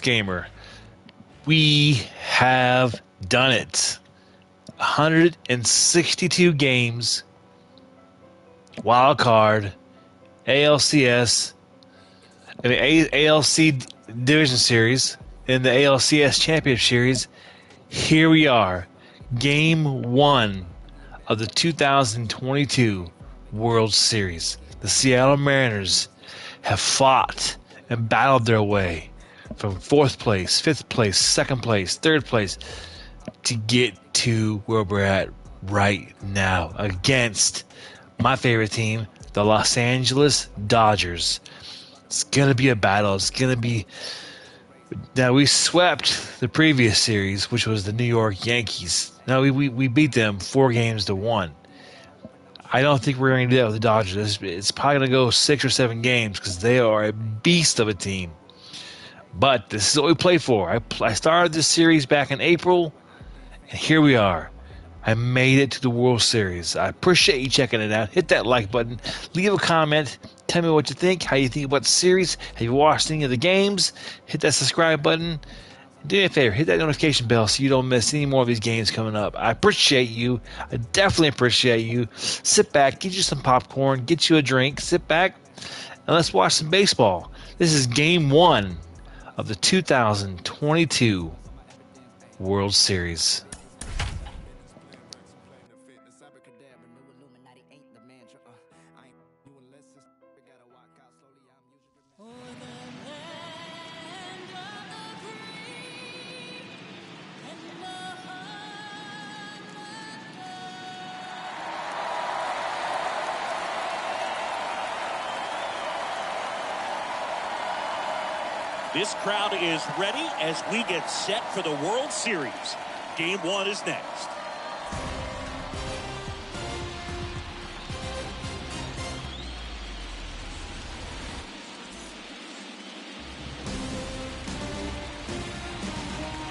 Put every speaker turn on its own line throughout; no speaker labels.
Gamer. We have done it. 162 games, wild card, ALCS, and the ALC Division Series, and the ALCS Championship Series. Here we are, Game 1 of the 2022 World Series. The Seattle Mariners have fought and battled their way from 4th place, 5th place, 2nd place, 3rd place to get to where we're at right now against my favorite team, the Los Angeles Dodgers. It's going to be a battle. It's going to be... Now, we swept the previous series, which was the New York Yankees. Now, we beat them 4-1. I don't think we're going to do that with the Dodgers. It's probably going to go 6 or 7 games because they are a beast of a team. But this is what we play for. I started this series back in April, and here we are. I made it to the World Series. I appreciate you checking it out. Hit that like button. Leave a comment. Tell me what you think, how you think about the series. Have you watched any of the games? Hit that subscribe button. Do me a favor. Hit that notification bell so you don't miss any more of these games coming up. I appreciate you. I definitely appreciate you. Sit back. Get you some popcorn. Get you a drink. Sit back, and let's watch some baseball. This is Game 1 of the 2022 World Series.
This crowd is ready as we get set for the World Series. Game 1 is next.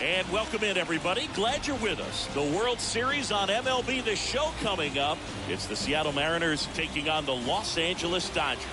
And welcome in, everybody. Glad you're with us. The World Series on MLB The Show coming up. It's the Seattle Mariners taking on the Los Angeles Dodgers.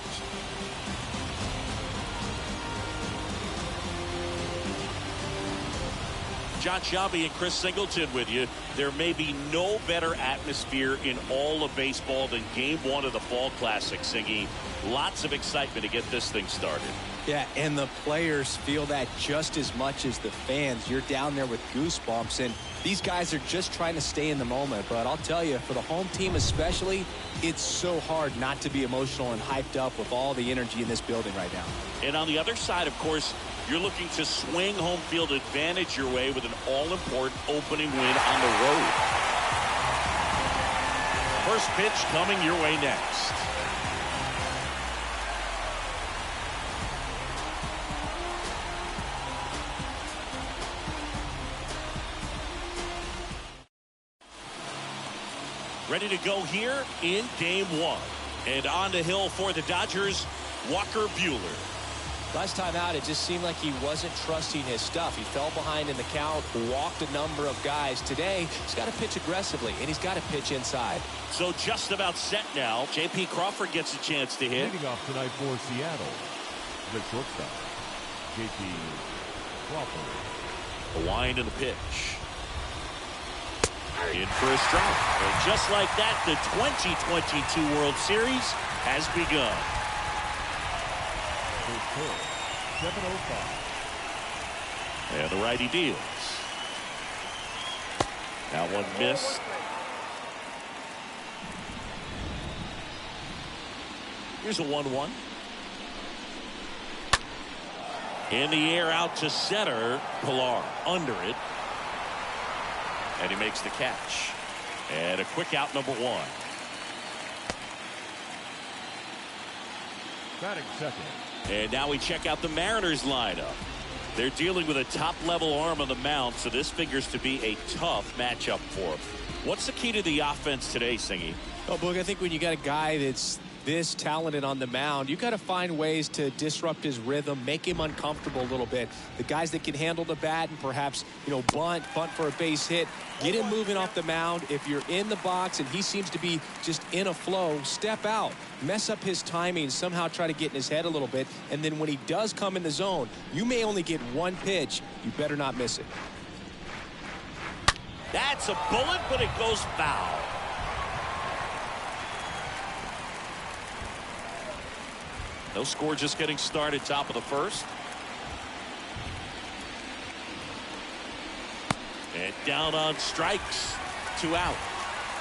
John Shabby and Chris Singleton with you. There may be no better atmosphere in all of baseball than Game 1 of the Fall Classic, Singy. Lots of excitement to get this thing started.
Yeah, and the players feel that just as much as the fans. You're down there with goosebumps, and these guys are just trying to stay in the moment. But I'll tell you, for the home team especially, it's so hard not to be emotional and hyped up with all the energy in this building right now.
And on the other side, of course, you're looking to swing home field advantage your way with an all-important opening win on the road. First pitch coming your way next. Ready to go here in Game 1. And on the hill for the Dodgers, Walker Buehler.
Last time out, it just seemed like he wasn't trusting his stuff. He fell behind in the count, walked a number of guys. Today, he's got to pitch aggressively, and he's got to pitch inside.
So just about set now. J.P. Crawford gets a chance to hit.
Leading off tonight for Seattle, the shortstop, J.P. Crawford.
The wind and the pitch. In for a strike. And just like that, the 2022 World Series has begun.
7:05.
And the righty deals. That one missed. Here's a 1-1. In the air out to center. Pilar under it. And he makes the catch. And a quick out, number 1.
Batting second.
And now we check out the Mariners lineup. They're dealing with a top-level arm on the mound, so this figures to be a tough matchup for them. What's the key to the offense today, Singy?
Oh, Boog, I think when you got a guy that's this talented on the mound, you got to find ways to disrupt his rhythm, make him uncomfortable a little bit. The guys that can handle the bat and perhaps, bunt for a base hit, get him moving off the mound. If you're in the box and he seems to be just in a flow, step out, mess up his timing, somehow try to get in his head a little bit. And then when he does come in the zone, you may only get one pitch. You better not miss it.
That's a bullet, but it goes foul. No score, just getting started, top of the first. And down on strikes, 2 out.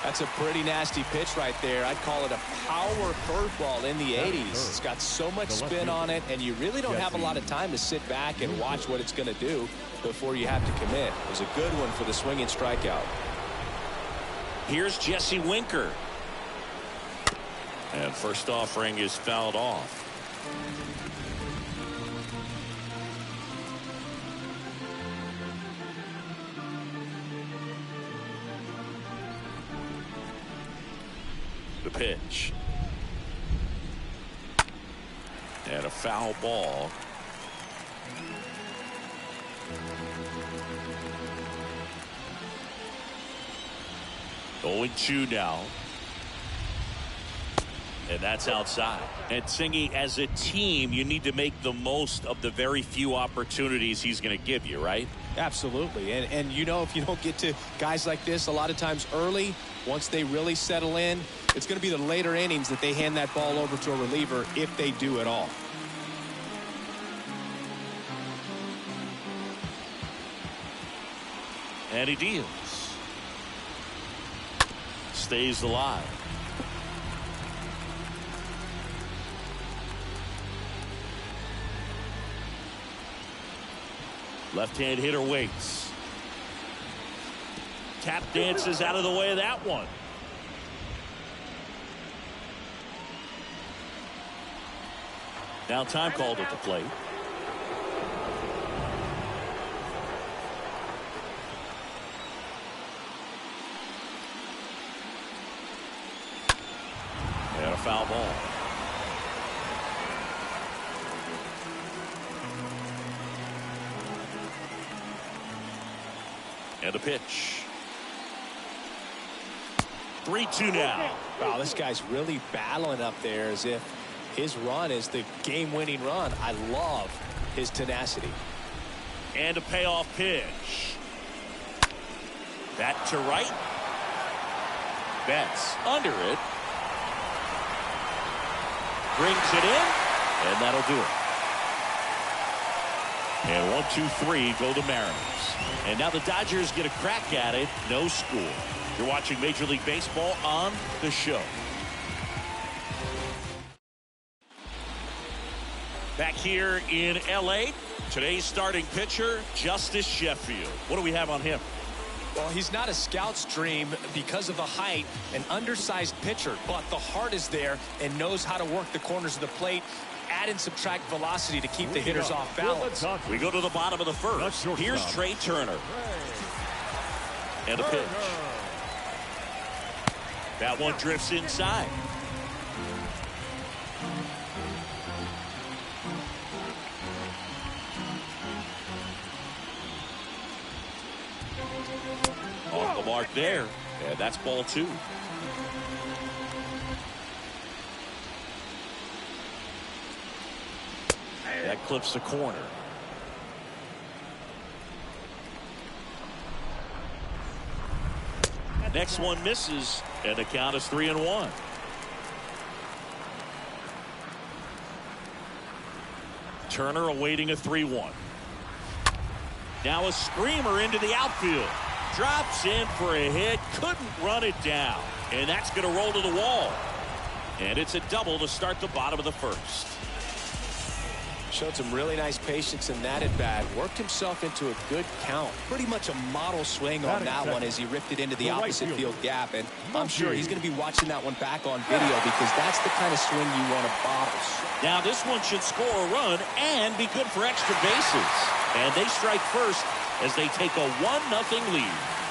That's a pretty nasty pitch right there. I'd call it a power curveball in the 80s. It's got so much spin on it, and you really don't have a lot of time to sit back and watch what it's going to do before you have to commit. It was a good one for the swinging strikeout.
Here's Jesse Winker. And first offering is fouled off. The pitch. And a foul ball. Going 2 now. And that's outside. And Singy, as a team, you need to make the most of the very few opportunities he's going to give you, right?
Absolutely. And if you don't get to guys like this a lot of times early, once they really settle in, it's going to be the later innings that they hand that ball over to a reliever, if they do at all.
And he deals. Stays alive. Left-hand hitter waits. Tap dances out of the way of that one. Now time called at the plate. And a foul ball. And a pitch. 3-2 now.
Wow, this guy's really battling up there as if his run is the game-winning run. I love his tenacity.
And a payoff pitch. That to right. Betts under it. Brings it in. And that'll do it. And 1-2-3 go the Mariners. And now the Dodgers get a crack at it. No score. You're watching Major League Baseball on The Show. Back here in L.A., today's starting pitcher, Justice Sheffield. What do we have on him?
Well, he's not a scout's dream because of the height, an undersized pitcher, but the heart is there and knows how to work the corners of the plate, add and subtract velocity to keep the hitters off balance.
We go to the bottom of the first. Here's Trey Turner. And a pitch. That one drifts inside. Off the mark there. And that's ball 2. That clips the corner. Next one misses, and the count is 3-1. Turner awaiting a 3-1. Now a screamer into the outfield. Drops in for a hit, couldn't run it down. And that's going to roll to the wall. And it's a double to start the bottom of the first.
Showed some really nice patience in that at bat. Worked himself into a good count. Pretty much a model swing on that one as he ripped it into the opposite field gap. And I'm sure he's going to be watching that one back on video because that's the kind of swing you want to bottle.
Now this one should score a run and be good for extra bases. And they strike first as they take a 1-0 lead.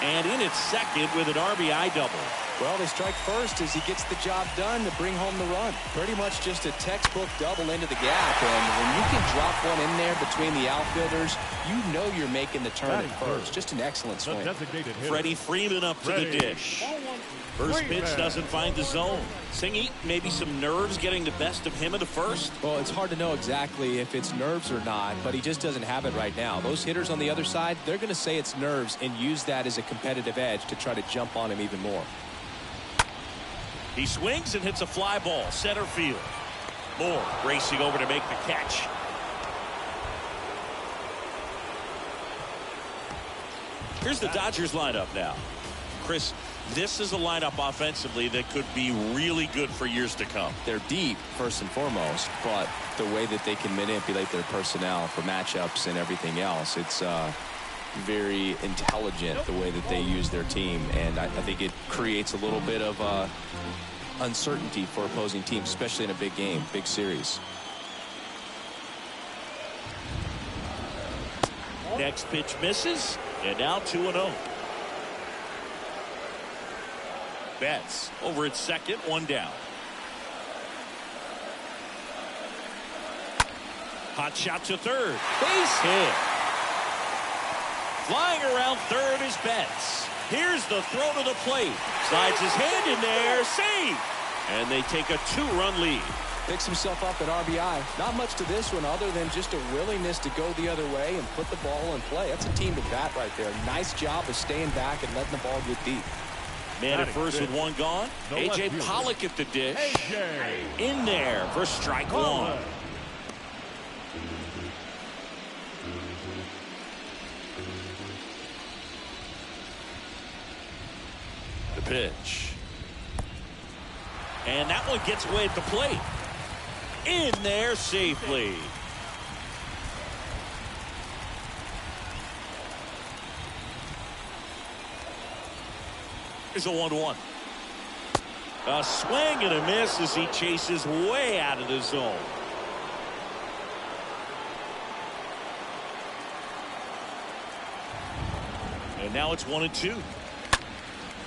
And in its second with an RBI double.
Well, they strike first as he gets the job done to bring home the run. Pretty much just a textbook double into the gap. And when you can drop one in there between the outfielders, you know you're making the turn at first. Just an excellent swing.
Freddie Freeman up to the dish. First pitch doesn't find the zone. Singy, maybe some nerves getting the best of him in the first?
Well, it's hard to know exactly if it's nerves or not, but he just doesn't have it right now. Those hitters on the other side, they're going to say it's nerves and use that as a competitive edge to try to jump on him even more.
He swings and hits a fly ball, center field. Moore racing over to make the catch. Here's the Dodgers lineup now. Chris, this is a lineup offensively that could be really good for years to come.
They're deep, first and foremost, but the way that they can manipulate their personnel for matchups and everything else, it's very intelligent the way that they use their team, and I think it creates a little bit of uncertainty for opposing teams, especially in a big game, big series.
Next pitch misses, and now 2-0. Betts over at second, one down. Hot shot to third. Base hit. Flying around third is Betts. Here's the throw to the plate. Slides his hand in there. Save. And they take a 2-run lead.
Picks himself up at RBI. Not much to this one other than just a willingness to go the other way and put the ball in play. That's a team to bat right there. Nice job of staying back and letting the ball get deep.
Man at first with one gone. A.J. Pollock at the dish. In there for strike one. The pitch. And that one gets away at the plate. In there safely. Here's a 1-1. A swing and a miss as he chases way out of the zone. And now it's 1-2.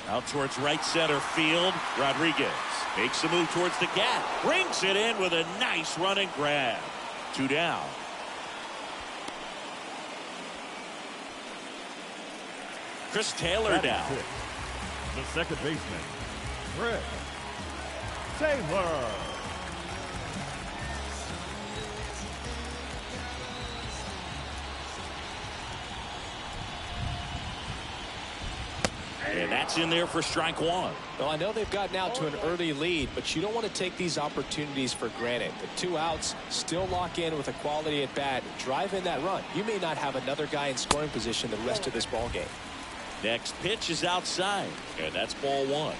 Out towards right center field. Rodriguez makes a move towards the gap. Brings it in with a nice running grab. 2 down. Chris Taylor down.
The second baseman, Chris Taylor.
And that's in there for strike one.
Well, I know they've gotten out to an early lead, but you don't want to take these opportunities for granted. The 2 outs, still lock in with a quality at bat, drive in that run. You may not have another guy in scoring position the rest of this ball game.
Next pitch is outside, and that's ball one.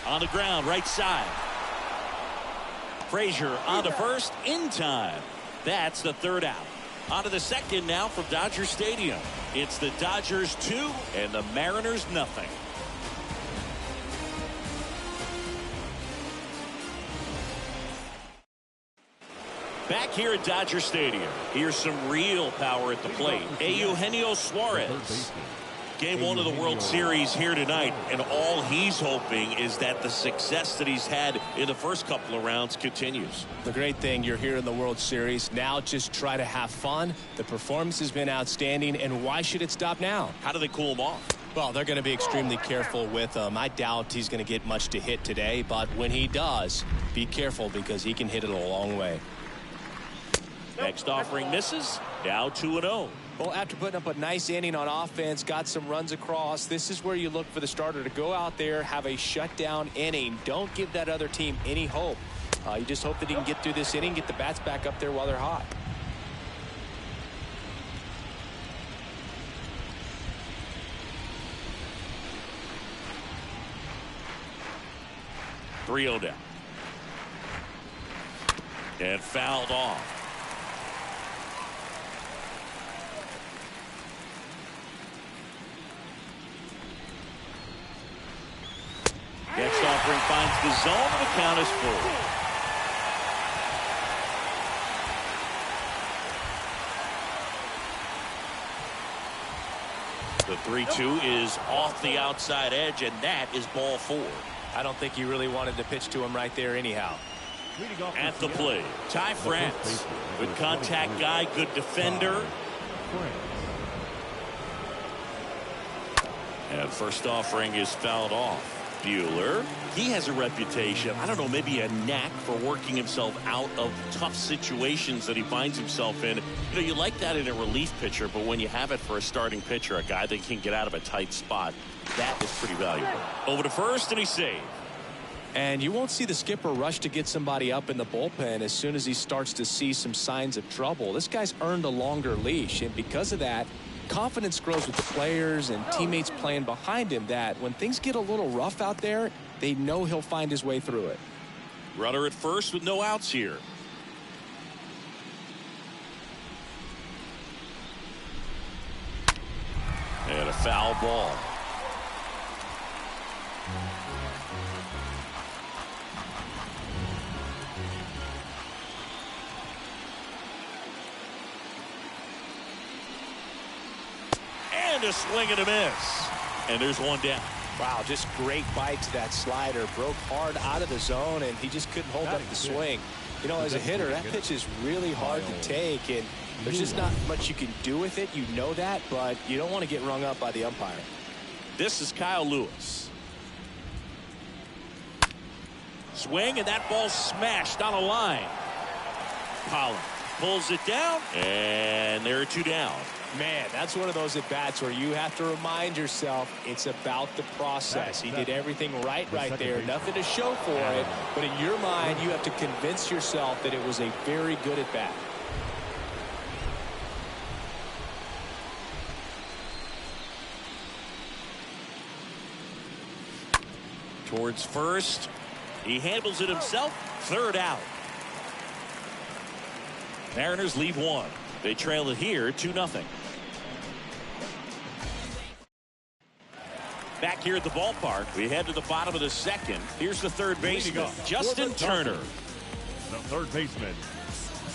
On the ground, right side. Frazier on to first in time. That's the 3rd out. On to the second now from Dodger Stadium. It's the Dodgers 2 and the Mariners nothing. Back here at Dodger Stadium, here's some real power at the plate. Eugenio Suarez. Game 1 of the World Series here tonight, and all he's hoping is that the success that he's had in the first couple of rounds continues.
The great thing, you're here in the World Series. Now just try to have fun. The performance has been outstanding, and why should it stop now?
How do they cool him off?
Well, they're going to be extremely careful with him. I doubt he's going to get much to hit today, but when he does, be careful because he can hit it a long way.
Next offering misses. Now 2-0.
Well, after putting up a nice inning on offense, got some runs across, this is where you look for the starter to go out there, have a shutdown inning. Don't give that other team any hope. You just hope that he can get through this inning, get the bats back up there while they're hot.
.3-0 down. And fouled off. Next offering finds the zone, and the count is full. 3-2 is off the outside edge, and that is ball 4.
I don't think he really wanted to pitch to him right there anyhow.
At the plate, Ty France. Good contact guy, good defender. And first offering is fouled off. Buehler, he has a reputation, I don't know, maybe a knack for working himself out of tough situations that he finds himself in. You know, you like that in a relief pitcher, but when you have it for a starting pitcher, a guy that can get out of a tight spot, that is pretty valuable. Over to first, and he's saved.
And you won't see the skipper rush to get somebody up in the bullpen as soon as he starts to see some signs of trouble. This guy's earned a longer leash, and because of that, confidence grows with the players and teammates playing behind him, that when things get a little rough out there, they know he'll find his way through it.
Runner at first with no outs here. And a foul ball. And a swing and a miss. And there's one down.
Wow, just great bite to that slider. Broke hard out of the zone, and he just couldn't hold up the swing. You know, as a hitter, that pitch is really hard to take, and there's just not much you can do with it. You know that, but you don't want to get rung up by the umpire.
This is Kyle Lewis. Swing, and that ball smashed on a line. Pollock pulls it down, and there are 2 down.
Man, that's one of those at-bats where you have to remind yourself it's about the process. He did everything right there. Nothing to show for it. But in your mind, you have to convince yourself that it was a very good at-bat.
Towards first. He handles it himself. Third out. Mariners lead 1. They trail it here 2-0. Back here at the ballpark, we head to the bottom of the second. Here's the third baseman, Justin Turner.
The third baseman.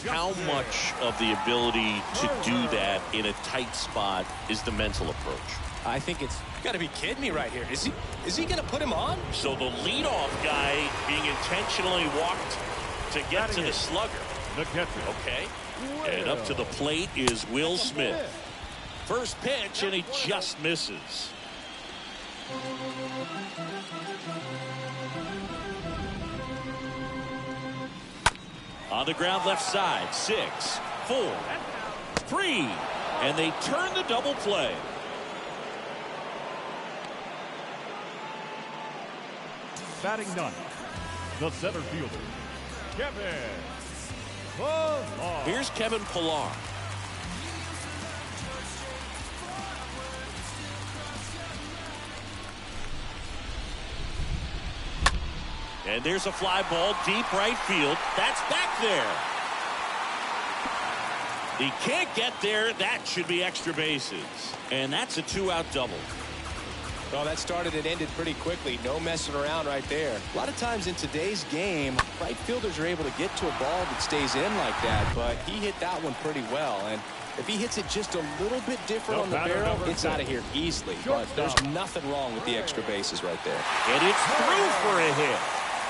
How much of the ability to do that in a tight spot is the mental approach?
I think it's got to be kidding me right here. Is he going to put him on?
So the leadoff guy being intentionally walked to get to the slugger.
The catcher.
Okay. And up to the plate is Will Smith. First pitch, and he just misses. On the ground left side, 6, 4, 3, and they turn the double play.
Batting 9th, the center fielder, Kevin Pillar.
Here's Kevin Pillar. And there's a fly ball deep right field. That's back there. He can't get there. That should be extra bases. And that's a 2-out double.
Well, that started and ended pretty quickly. No messing around right there. A lot of times in today's game, right fielders are able to get to a ball that stays in like that, but he hit that one pretty well. And if he hits it just a little bit different on the barrel, it's out of here easily. But there's nothing wrong with the extra bases right there.
And it's through for a hit.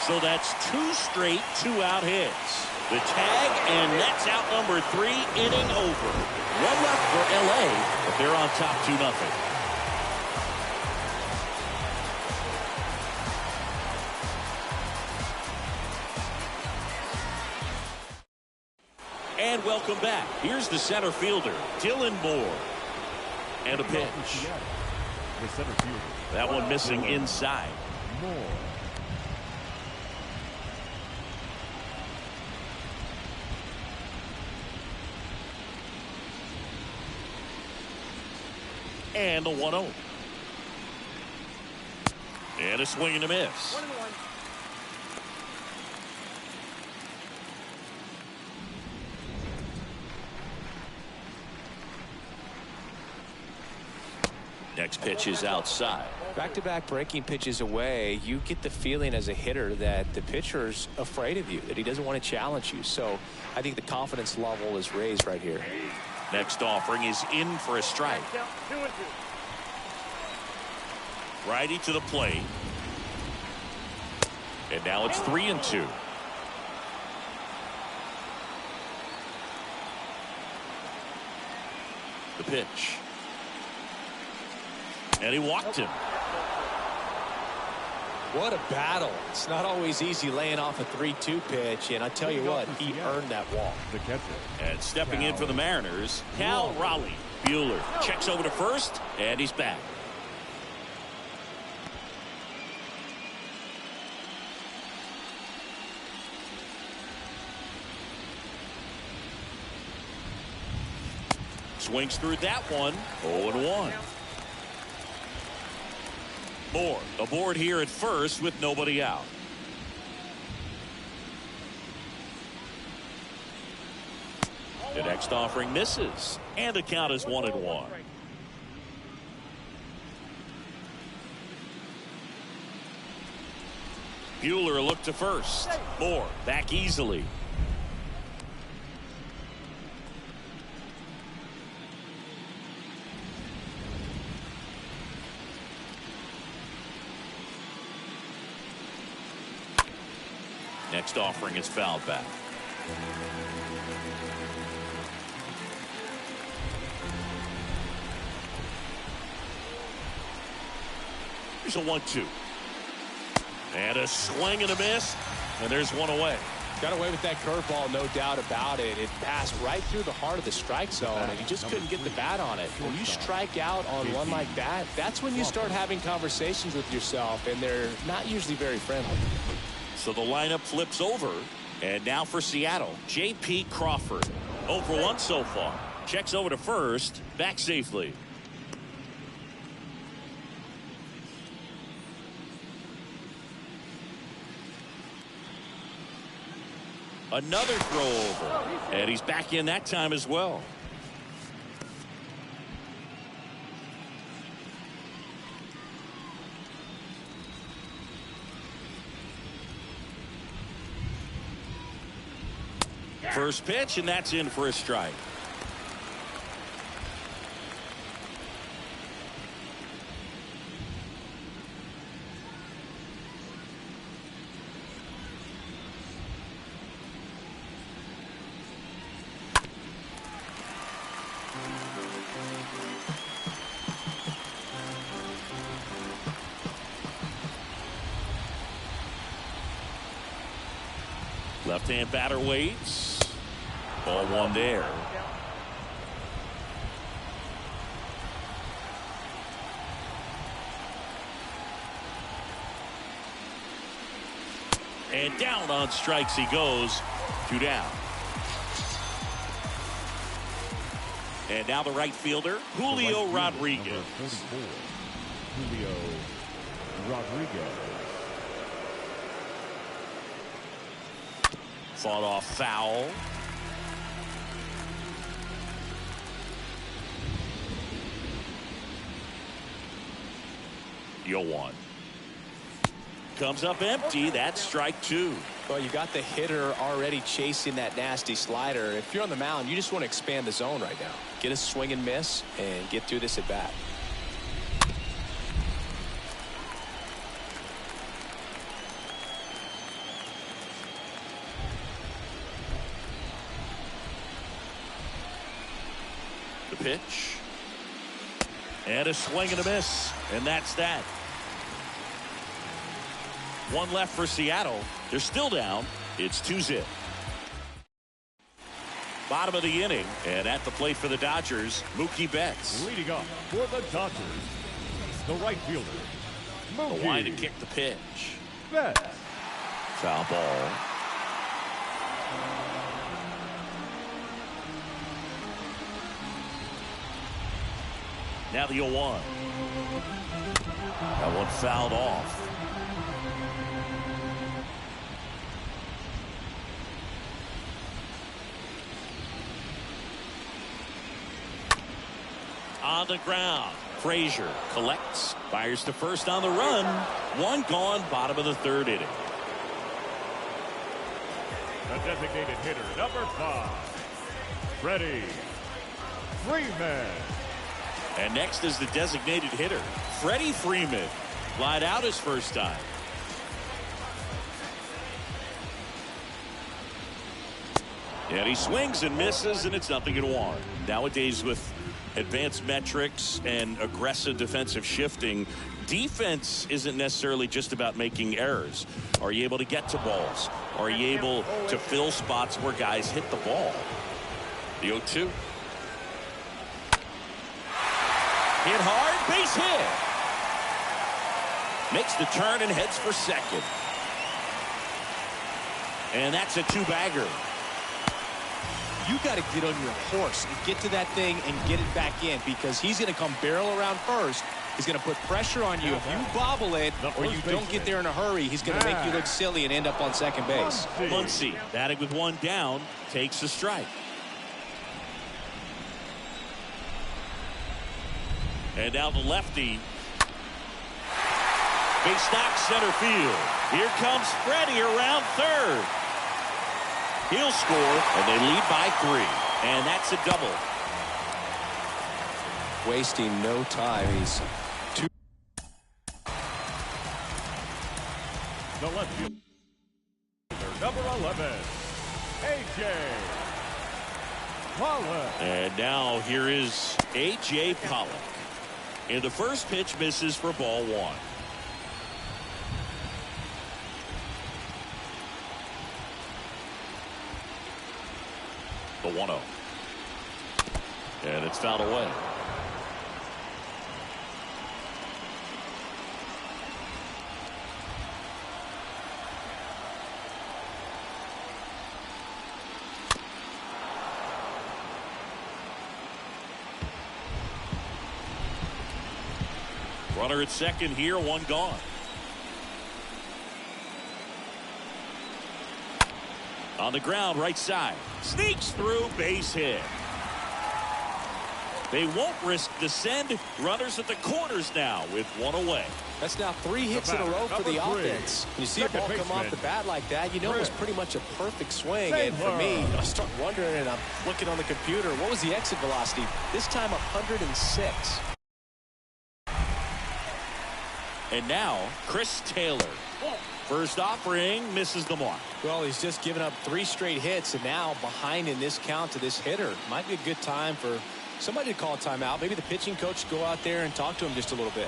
So that's 2 straight 2-out hits. The tag, and that's out number 3, inning over. 1 left for LA, but they're on top 2-0. And welcome back. Here's the center fielder, Dylan Moore. And a pitch.
The center fielder.
That one missing inside.
Moore.
And a 1-0. And a swing and a miss. Next pitch is outside.
Back-to-back breaking pitches away, you get the feeling as a hitter that the pitcher's afraid of you, that he doesn't want to challenge you. So I think the confidence level is raised right here.
Next offering is in for a strike. Righty to the plate. And now it's 3-2. The pitch. And he walked him.
What a battle. It's not always easy laying off a 3-2 pitch, and I tell you what, he earned that walk.
The catcher.
And stepping in for the Mariners, Cal Raleigh. Buehler checks over to first, and he's back. Swings through that one. 0-1. Moore aboard here at first with nobody out. The next offering misses, and the count is 1-1. Buehler a look to first. Moore back easily. Next offering is fouled back. Here's a 1-2. And a swing and a miss. And there's one away.
Got away with that curveball, no doubt about it. It passed right through the heart of the strike zone, and he just couldn't get the bat on it. When you strike out on one like that, that's when you start having conversations with yourself, and they're not usually very friendly.
So the lineup flips over. And now for Seattle, J.P. Crawford. 0 for 1 so far. Checks over to first. Back safely. Another throw over. And he's back in that time as well. First pitch, and that's in for a strike. Left-hand batter waits. Ball one there. And down on strikes he goes. 2 down. And now the right fielder, Julio Rodriguez.
Number 44, Julio Rodriguez.
Fought off foul. Yoan comes up empty. That's strike 2.
Well, you got the hitter already chasing that nasty slider. If you're on the mound, you just want to expand the zone right now. Get a swing and miss and get through this at bat.
The pitch. And a swing and a miss. And that's that. 1 left for Seattle. They're still down. It's 2-0. Bottom of the inning. And at the plate for the Dodgers, Mookie Betts.
Leading up for the Dodgers, the right fielder, Mookie
The line to kick the pitch.
Betts.
Foul ball. Now the 0-1. That one fouled off. On the ground. Frazier collects. Fires to first on the run. 1 gone. Bottom of the 3rd inning.
The designated hitter, number 5, Freddie Freeman.
And next is the designated hitter, Freddie Freeman. Lied out his first time. And he swings and misses, and it's 0-1. Nowadays, with advanced metrics and aggressive defensive shifting, defense isn't necessarily just about making errors. Are you able to get to balls? Are you able to fill spots where guys hit the ball? The 0-2. Hit hard, base hit. Makes the turn and heads for second. And that's a two-bagger.
You got to get on your horse and get to that thing and get it back in, because he's going to come barrel around first. He's going to put pressure on you. If you bobble it or you don't get there in a hurry, he's going to make you look silly and end up on second base.
Muncy, batting with one down, takes a strike. And now the lefty. Base knock center field. Here comes Freddie around third. He'll score, and they lead by 3. And that's a double.
Wasting no time. He's two.
The left fielder, number 11, A.J. Pollock.
And now here is A.J. Pollock. And the first pitch misses for ball 1. The 1-0. And it's fouled away. Runner at second here, one gone. On the ground, right side. Sneaks through, base hit. They won't risk the send. Runners at the corners now with one away.
That's now 3 hits in a row for the offense. When you see a ball come off the bat like that, you know it was pretty much a perfect swing. And for me, I start wondering, and I'm looking on the computer, what was the exit velocity? This time 106.
And now, Chris Taylor. First offering, misses the mark.
Well, he's just given up 3 straight hits, and now behind in this count to this hitter. Might be a good time for somebody to call a timeout. Maybe the pitching coach go out there and talk to him just a little bit.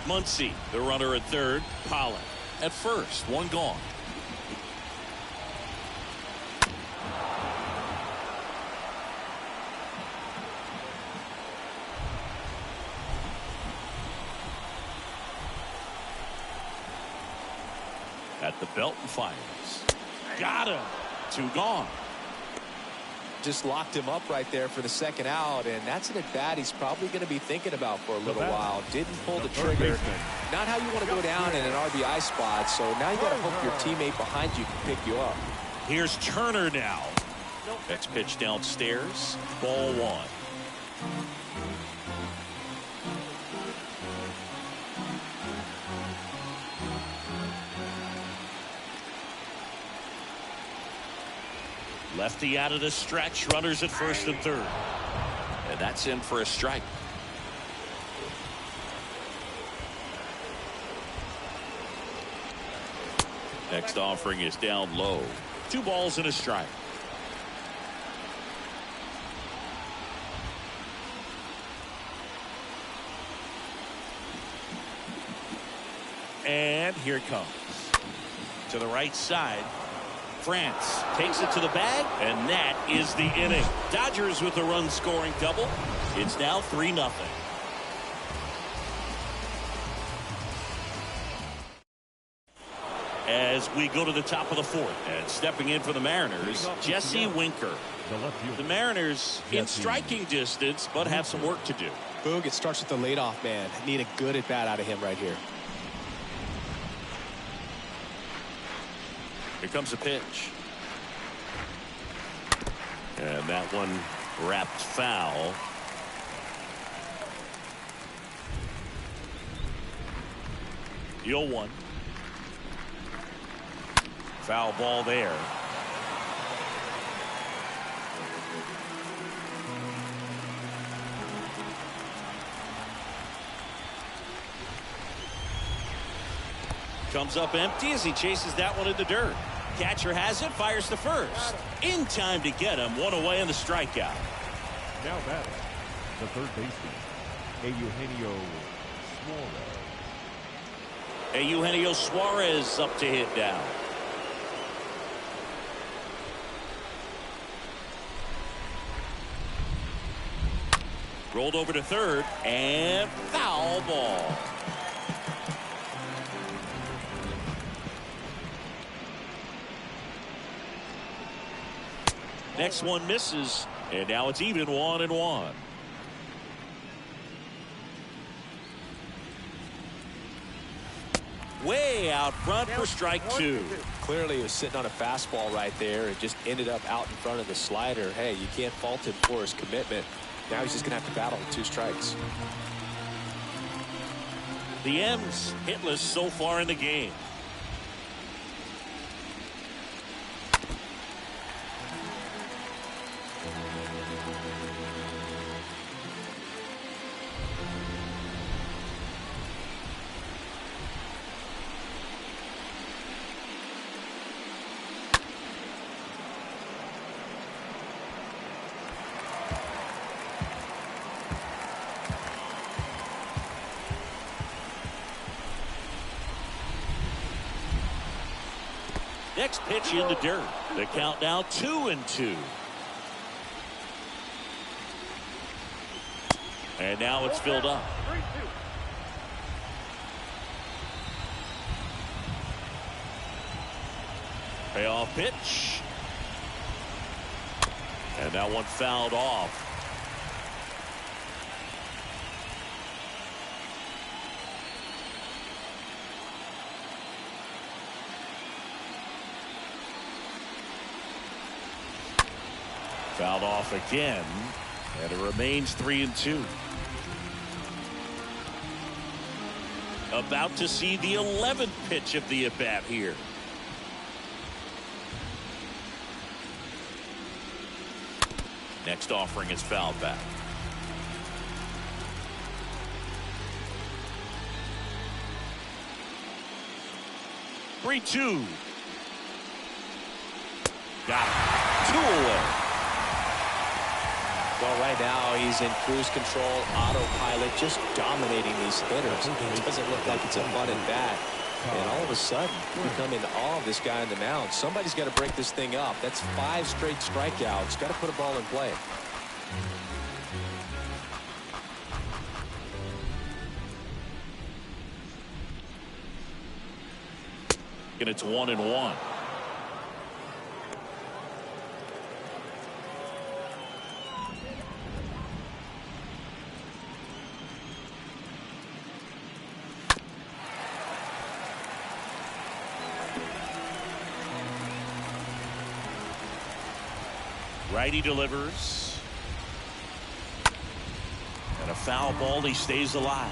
Muncy, the runner at third. Pollock at first, one gone. At the belt and fires. Got him. 2 gone.
Just locked him up right there for the second out, and that's an at-bat he's probably going to be thinking about for a little while. Didn't pull the trigger. Not how you want to go down in an RBI spot, so now you got to hope your teammate behind you can pick you up.
Here's Turner now. Next pitch downstairs. Ball 1. Lefty out of the stretch. Runners at first and third. And that's in for a strike. Next offering is down low. 2 balls and a strike. And here it comes. To the right side. France takes it to the bag, and that is the inning. Dodgers with a run-scoring double. It's now 3-0. As we go to the top of the 4th, and stepping in for the Mariners, Jesse Winker. The Mariners in striking distance, but have some work to do.
Boog, it starts with the leadoff man. Need a good at-bat out of him right here.
Here comes a pitch. And that one wrapped foul. The 0-1. Foul ball there. Comes up empty as he chases that one in the dirt. Catcher has it, fires to first. In time to get him, one away on the strikeout.
Now batting, the third baseman, Eugenio Suarez.
Eugenio Suarez up to hit down. Rolled over to third, and foul ball. Next one misses, and now it's even 1-1. Way out front for strike two.
Clearly he was sitting on a fastball right there and just ended up out in front of the slider. Hey, you can't fault him for his commitment. Now he's just going to have to battle with 2 strikes.
The M's hitless so far in the game. Next pitch in the dirt. The count now 2-2. And now it's filled up. Payoff pitch. And that one fouled off. Fouled off again, and it remains 3-2. About to see the 11th pitch of the at-bat here. Next offering is fouled back. Three-two. Got it. 2 away.
Well, right now he's in cruise control, autopilot, just dominating these hitters. It doesn't look like it's a fun at bat. And all of a sudden, you come into awe of this guy on the mound. Somebody's got to break this thing up. That's 5 straight strikeouts. Got to put a ball in play.
And it's 1-1. Righty delivers. And a foul ball. He stays alive.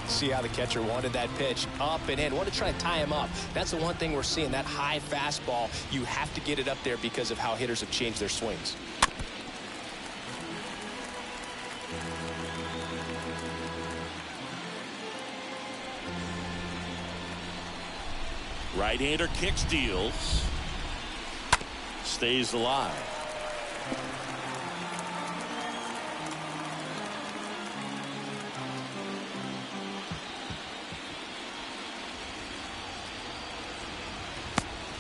See how the catcher wanted that pitch up and in. Want to try to tie him up. That's the one thing we're seeing. That high fastball. You have to get it up there because of how hitters have changed their swings.
Right-hander kicks, deals. Stays alive.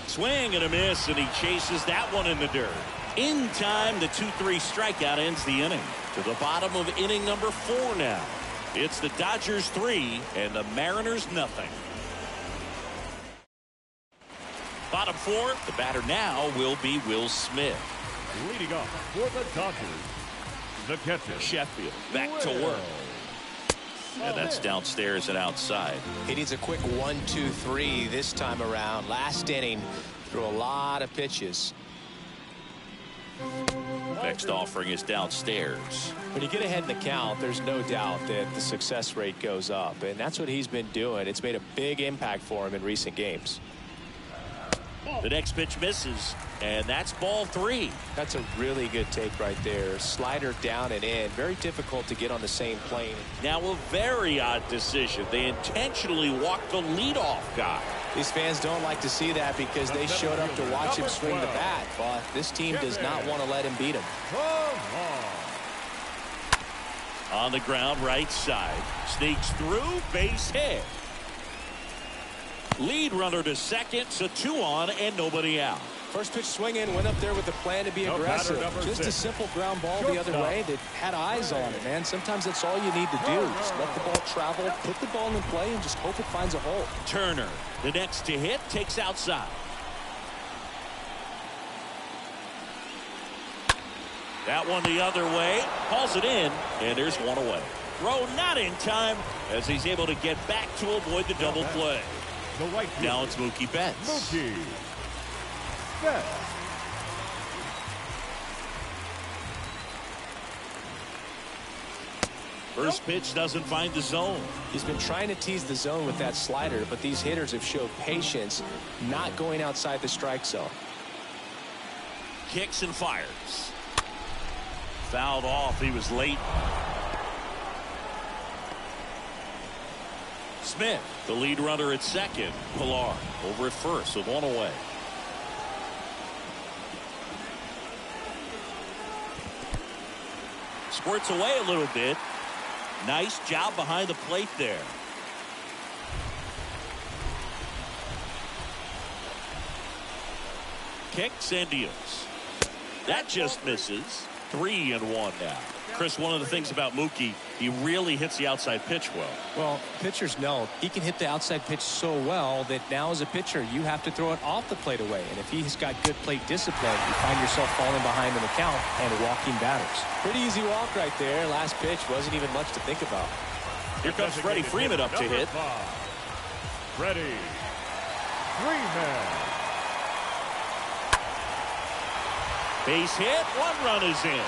Swing and a miss, and he chases that one in the dirt. In time, the 2-3 strikeout ends the inning. To the bottom of inning number 4 now. It's the Dodgers 3 and the Mariners nothing. Bottom 4, the batter now will be Will Smith.
Leading off for the Dodgers, the catcher,
Sheffield back to work. And that's downstairs and outside.
He needs a quick 1-2-3 this time around. Last inning, threw a lot of pitches.
Next offering is downstairs.
When you get ahead in the count, there's no doubt that the success rate goes up. And that's what he's been doing. It's made a big impact for him in recent games.
The next pitch misses, and that's ball 3.
That's a really good take right there. Slider down and in. Very difficult to get on the same plane.
Now a very odd decision. They intentionally walked the leadoff guy.
These fans don't like to see that because they showed up to watch him swing the bat. But this team does not want to let him beat him.
On the ground, right side. Sneaks through, base hit. Lead runner to second, so 2 on and nobody out.
First pitch swinging, went up there with a plan to be aggressive. Just a simple ground ball the other way that had eyes on it, man. Sometimes that's all you need to do. Just let the ball travel, put the ball in play, and just hope it finds a hole.
Turner, the next to hit, takes outside. That one the other way, hauls it in, and there's one away. Throw not in time as he's able to get back to avoid the double play. Now it's Mookie Betts.
Mookie Betts.
First pitch doesn't find the zone.
He's been trying to tease the zone with that slider, but these hitters have showed patience, not going outside the strike zone.
Kicks and fires. Fouled off. He was late. Smith, the lead runner at second. Pilar over at first with 1 away. Squirts away a little bit. Nice job behind the plate there. Kicks and deals. That just misses. 3-1 now. Chris, one of the things about Mookie, he really hits the outside pitch well.
Well, pitchers know he can hit the outside pitch so well that now as a pitcher, you have to throw it off the plate away. And if he's got good plate discipline, you find yourself falling behind in the count and walking batters. Pretty easy walk right there. Last pitch wasn't even much to think about.
Here comes Freddie Freeman up to hit.
Freddie Freeman.
Base hit. 1 run is in.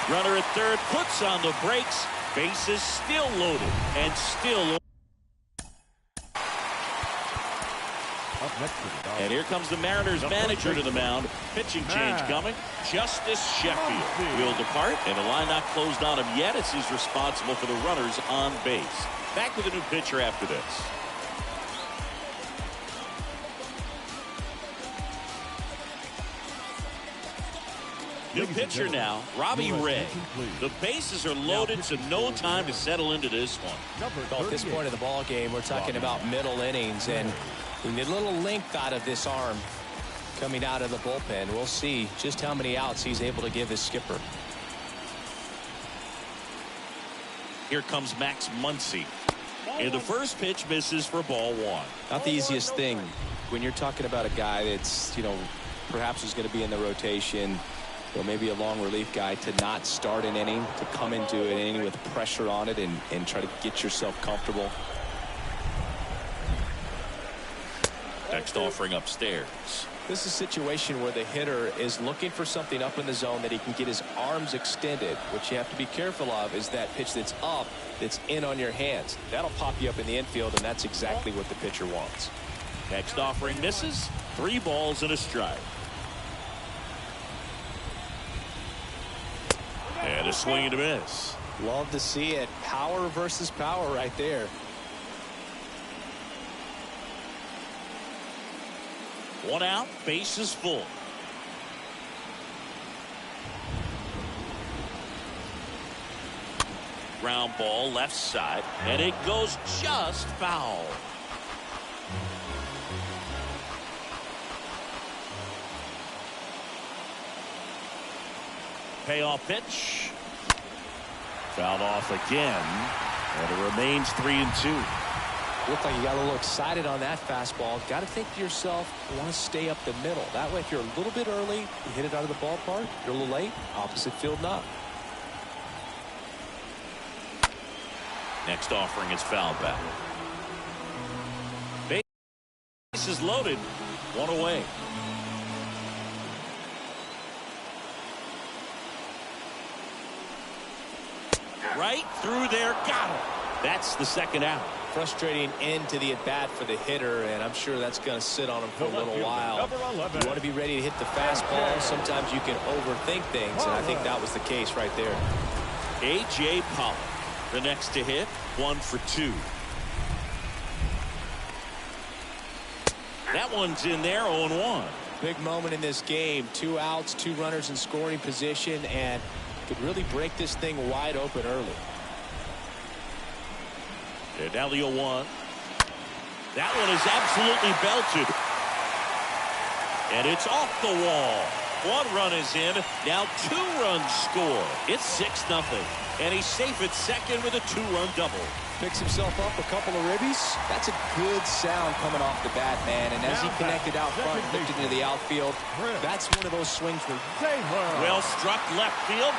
Runner at third puts on the brakes. Bases still loaded and still. And here comes the Mariners manager to the mound. Pitching change coming. Justice Sheffield will depart, and the line not closed on him yet as he's responsible for the runners on base. Back with a new pitcher after this. New pitcher now, Robbie Ray. The bases are loaded, so no time to settle into this one.
Well, at this point of the ball game, we're talking about middle innings, and we need a little length out of this arm coming out of the bullpen. We'll see just how many outs he's able to give his skipper.
Here comes Max Muncy. And the first pitch misses for ball 1.
Not the easiest thing when you're talking about a guy that's, perhaps is going to be in the rotation, or maybe a long relief guy, to not start an inning, to come into an inning with pressure on it and try to get yourself comfortable.
Next offering upstairs.
This is a situation where the hitter is looking for something up in the zone that he can get his arms extended. What you have to be careful of is that pitch that's up, that's in on your hands. That'll pop you up in the infield, and that's exactly what the pitcher wants.
Next offering misses. 3 balls and a strike. And a swing and a miss.
Love to see it. Power versus power right there.
One out, bases full. Ground ball left side, and it goes just foul. Payoff pitch. Fouled off again, and it remains 3-2.
Looked like you got a little excited on that fastball. Got to think to yourself, you want to stay up the middle. That way, if you're a little bit early, you hit it out of the ballpark. You're a little late, opposite field not.
Next offering is fouled back. Base is loaded. 1 away. Right through there. Got him. That's the second out.
frustrating end to the at-bat for the hitter, and I'm sure that's going to sit on him for a little while. You want to be ready to hit the fastball. Sometimes you can overthink things, and I think that was the case right there.
A.J. Pollock, the next to hit, 1 for 2. That one's in there, 0-1.
Big moment in this game. 2 outs, 2 runners in scoring position, and could really break this thing wide open early.
And now the 0-1. That one is absolutely belted. And it's off the wall. 1 run is in. Now 2 runs score. It's 6-0. And he's safe at second with a 2-run double.
Picks himself up a couple of ribbies. That's a good sound coming off the bat, man. And as he connected out front and looked into the outfield, that's one of those swings where
well struck left field.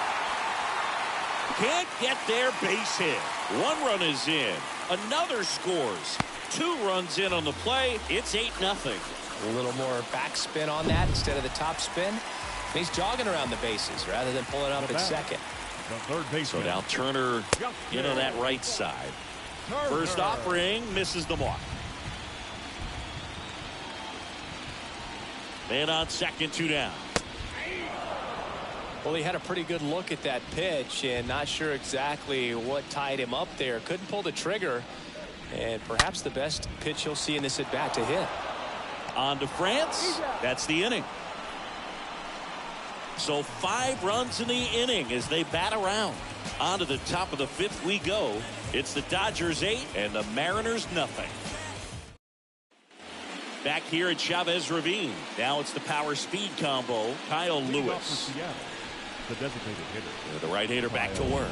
Can't get there, base hit. 1 run is in. Another scores. 2 runs in on the play. It's 8-0.
A little more backspin on that instead of the top spin. He's jogging around the bases rather than pulling up at second.
So now Turner in on that right side. First offering misses the mark. Man on second, 2 down.
Well, he had a pretty good look at that pitch and not sure exactly what tied him up there. Couldn't pull the trigger, and perhaps the best pitch he'll see in this at bat to hit.
On to France. That's the inning. So 5 runs in the inning as they bat around. On to the top of the 5th we go. It's the Dodgers 8 and the Mariners nothing. Back here at Chavez Ravine. Now it's the power speed combo. Kyle Lewis.
The designated hitter.
The right hander back to work.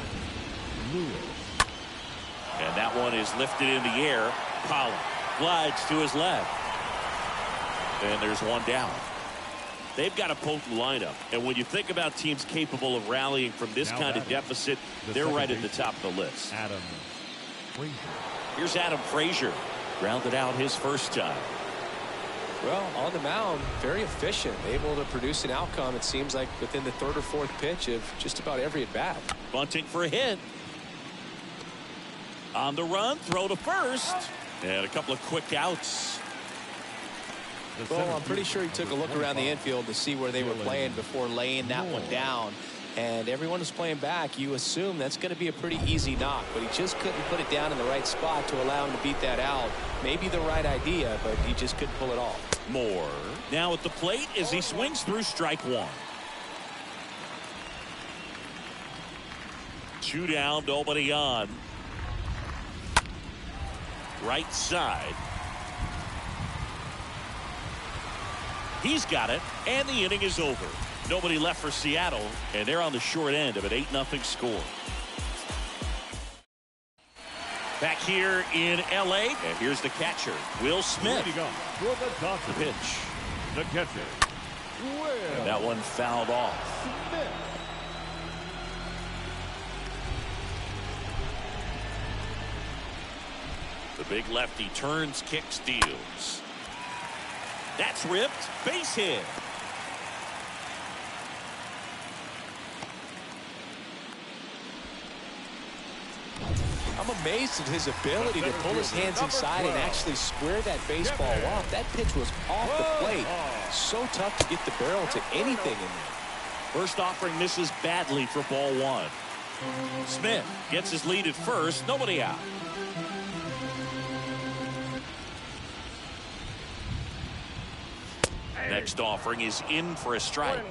And that one is lifted in the air. Pollock glides to his left. And there's 1 down. They've got a potent lineup. And when you think about teams capable of rallying from this kind of deficit, they're right at the top of the list.
Adam Frazier.
Here's Adam Frazier. Grounded out his first time.
Well, on the mound, very efficient, able to produce an outcome, it seems like, within the 3rd or 4th pitch of just about every at-bat.
Bunting for a hit. On the run, throw to first. And a couple of quick outs.
Well, I'm pretty sure he took a look around the infield to see where they were playing before laying that one down. And everyone was playing back. You assume that's going to be a pretty easy knock, but he just couldn't put it down in the right spot to allow him to beat that out. Maybe the right idea, but he just couldn't pull it off.
Moore now at the plate as he swings through strike 1. 2 down, nobody on. Right side. He's got it, and the inning is over. Nobody left for Seattle, and they're on the short end of an 8-0 score. Back here in L.A., and here's the catcher, Will Smith. The pitch.
The catcher.
And that one fouled off. The big lefty turns, kicks, deals. That's ripped. Base hit.
I'm amazed at his ability to pull his hands inside and actually square that baseball off. That pitch was off the plate. So tough to get the barrel to anything in there.
First offering misses badly for ball 1. Smith gets his lead at first. Nobody out. Next offering is in for a strike.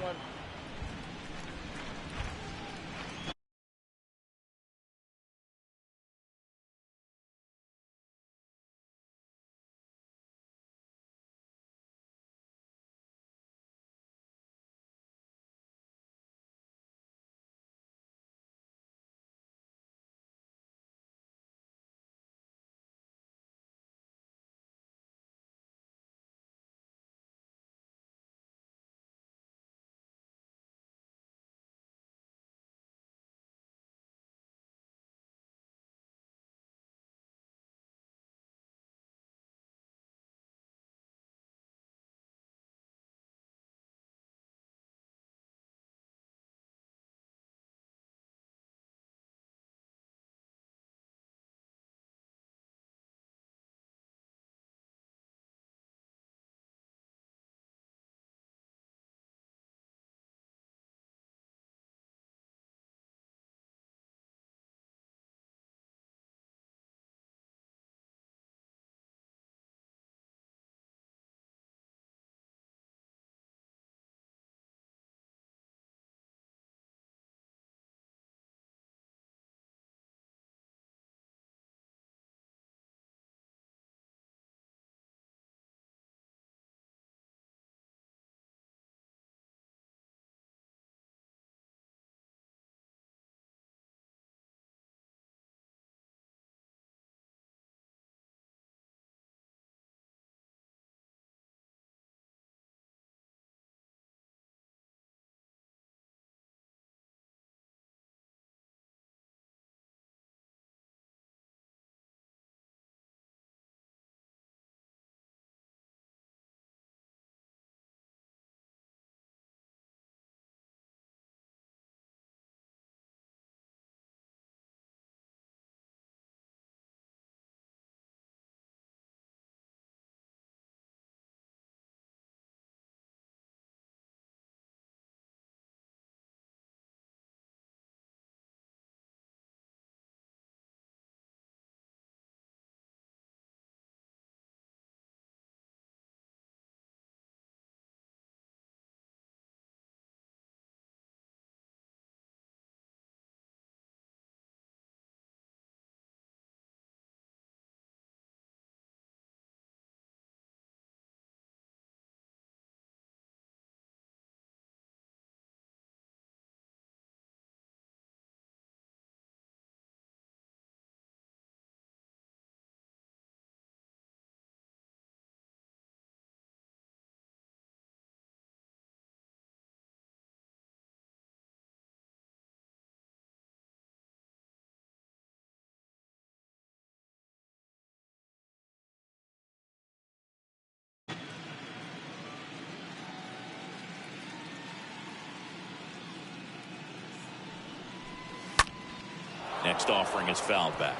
Next offering is fouled back.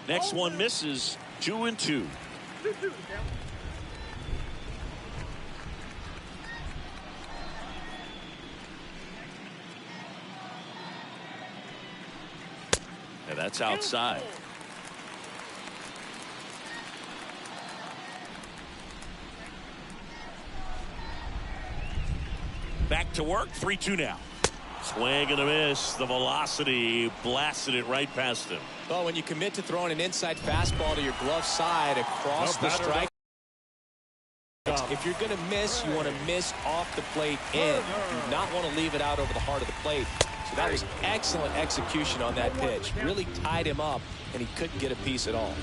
Next one misses. 2-2. And that's outside. Back to work. 3-2 now. Swing and a miss. The velocity blasted it right past him.
Well, when you commit to throwing an inside fastball to your glove side across the strike, if you're going to miss, you want to miss off the plate in. You do not want to leave it out over the heart of the plate. So that was excellent execution on that pitch. Really tied him up, and he couldn't get a piece at all.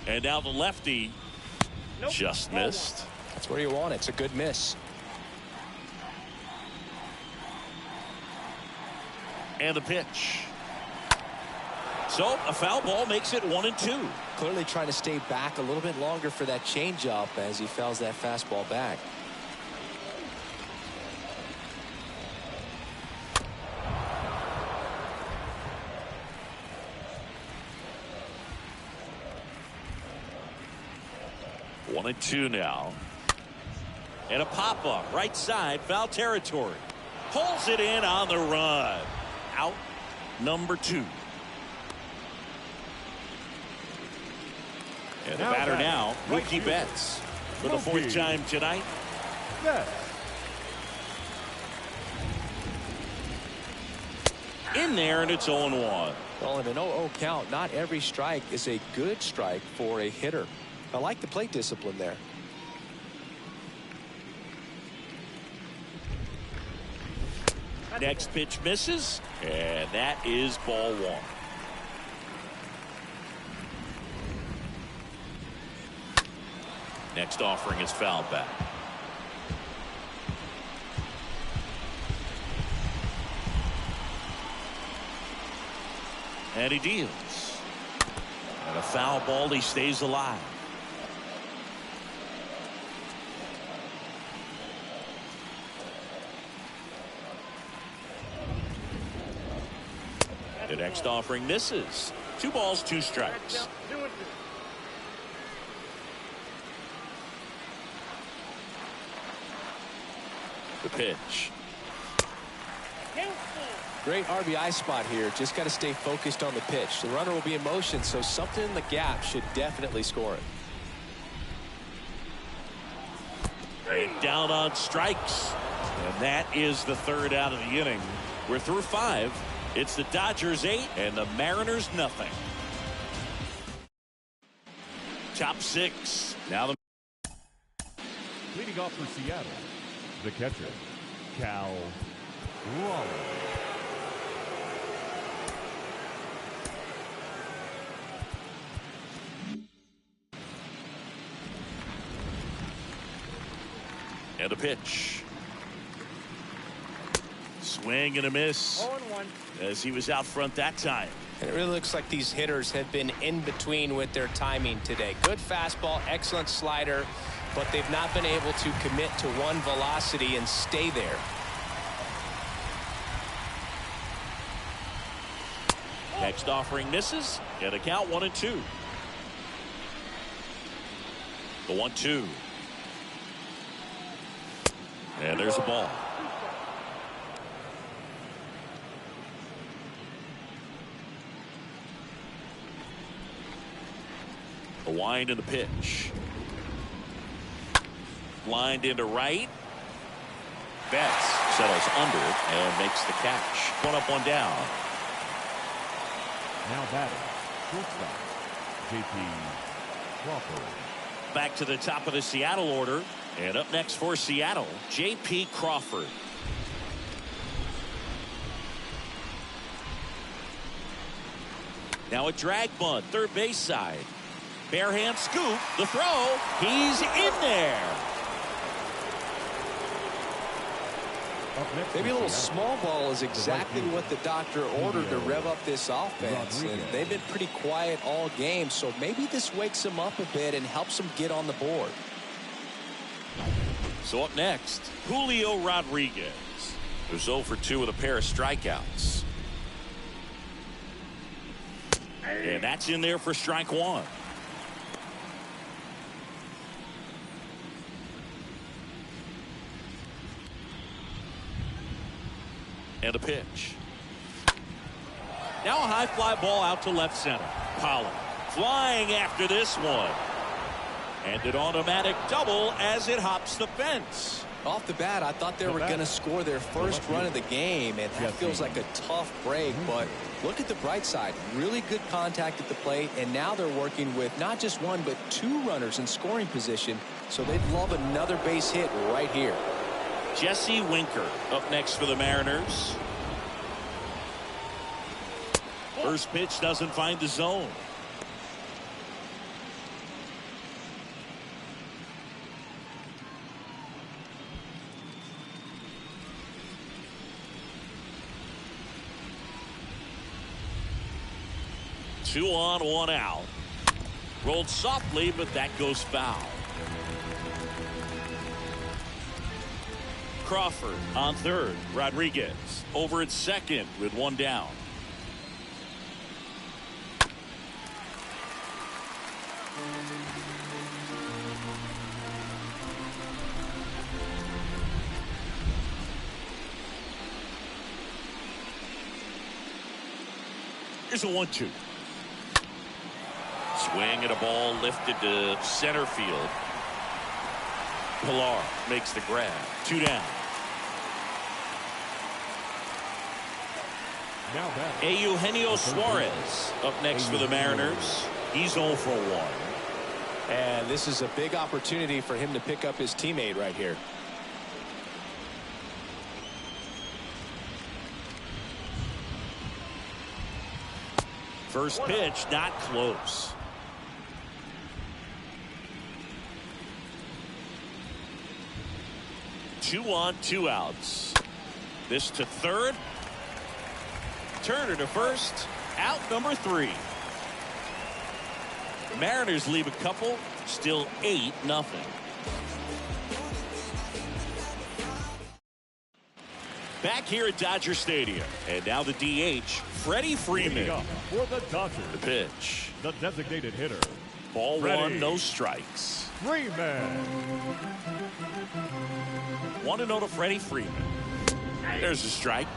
And now the lefty just missed.
That's where you want it. It's a good miss.
And the pitch. So a foul ball makes it 1-2.
Clearly trying to stay back a little bit longer for that changeup as he fouls that fastball back.
One and two now. And a pop-up right side, foul territory. Pulls it in on the run. Out number 2. And the batter now, Mookie Betts, for the 4th time tonight. In there, and it's 0-1.
Well, in an 0-0 count, not every strike is a good strike for a hitter. I like the plate discipline there.
Next pitch misses, and that is ball 1. Next offering is fouled back. And he deals. And a foul ball, he stays alive. The next offering misses. 2 balls, 2 strikes. The pitch.
Great RBI spot here. Just got to stay focused on the pitch. The runner will be in motion, so something in the gap should definitely score it.
And down on strikes. And that is the 3rd out of the inning. We're through 5. It's the Dodgers 8 and the Mariners nothing. Top 6. Now the
leading off for Seattle, the catcher, Cal Raleigh.
and a pitch. Swing and a miss.
0-1.
As he was out front that time.
And it really looks like these hitters have been in between with their timing today. Good fastball, excellent slider, but they've not been able to commit to one velocity and stay there.
Next offering misses, and a count 1-2. The 1-2. And there's a ball. The wind and the pitch. Lined into right. Betts settles under it and makes the catch. One up, one down.
Now batting, shortstop, J.P. Crawford.
Back to the top of the Seattle order. And up next for Seattle, J.P. Crawford. Now a drag bunt, third base side. Bare hand scoop, the throw, he's in there.
Maybe a little small ball is exactly what the doctor ordered to rev up this offense. And they've been pretty quiet all game, so maybe this wakes them up a bit and helps them get on the board.
So up next, Julio Rodriguez, who's 0 for 2 with a pair of strikeouts. And that's in there for strike one. And a pitch. Now a high fly ball out to left center. Pollard flying after this one. And an automatic double as it hops the fence.
Off the bat, I thought they were going to score their first run of the game, and that feels like a tough break. But look at the bright side. Really good contact at the plate, and now they're working with not just one, but 2 runners in scoring position. So they'd love another base hit right here.
Jesse Winker up next for the Mariners. First pitch doesn't find the zone. Two on, 1 out. Rolled softly, but that goes foul. Crawford on third. Rodriguez over at second with 1 down. Here's a 1-2. Swing and a ball lifted to center field. Pilar makes the grab. 2 down. Eugenio Suarez up next for the Mariners. He's 0 for 1.
And this is a big opportunity for him to pick up his teammate right here.
First pitch not close. Two on, 2 outs. This to third. Turner to first. Out number 3. Mariners leave a couple. Still 8-0. Back here at Dodger Stadium. And now the DH, Freddie Freeman.
For the Dodgers,
The pitch.
the designated hitter,
Ball
Freddie
1, no strikes.
Freeman.
1-0 to Freddie Freeman. There's a strike.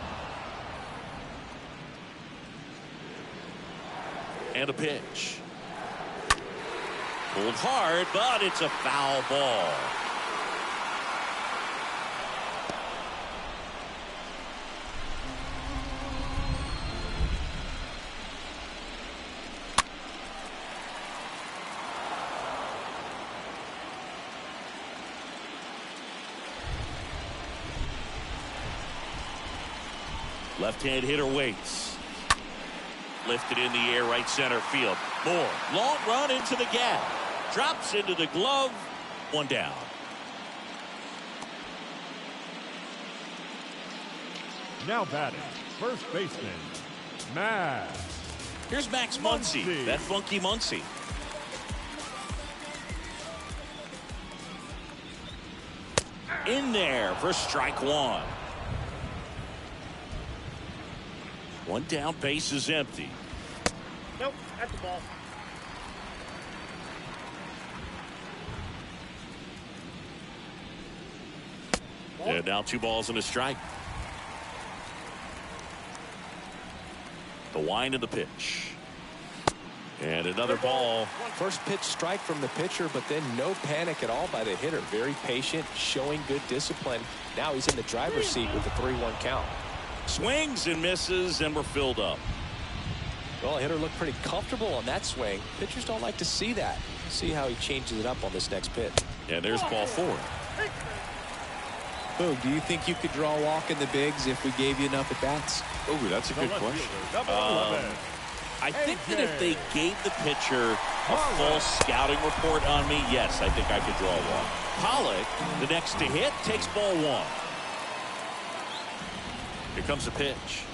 And a pitch. Pulled hard, but it's a foul ball. Left-hand hitter waits. Lifted in the air, right center field. Moore, long run into the gap. Drops into the glove. 1 down.
Now batting, first baseman, Max.
Here's Max Muncy.
Muncy.
That funky Muncy. In there for strike 1. 1 down, base is empty.
Nope, at the ball.
And now 2 balls and a strike. The wind of the pitch. And another ball.
First pitch strike from the pitcher, but then no panic at all by the hitter. Very patient, showing good discipline. Now he's in the driver's seat with the 3-1 count.
Swings and misses, and we're filled up.
Well, the hitter looked pretty comfortable on that swing. Pitchers don't like to see that. See how he changes it up on this next pitch.
And there's ball 4.
Boog, do you think you could draw a walk in the bigs if we gave you enough at bats?
Oh, that's a good question.
Number 11.
I think that if they gave the pitcher a full scouting report on me, yes, I think I could draw a walk. Pollock, the next to hit, takes ball 1. Here comes a pitch.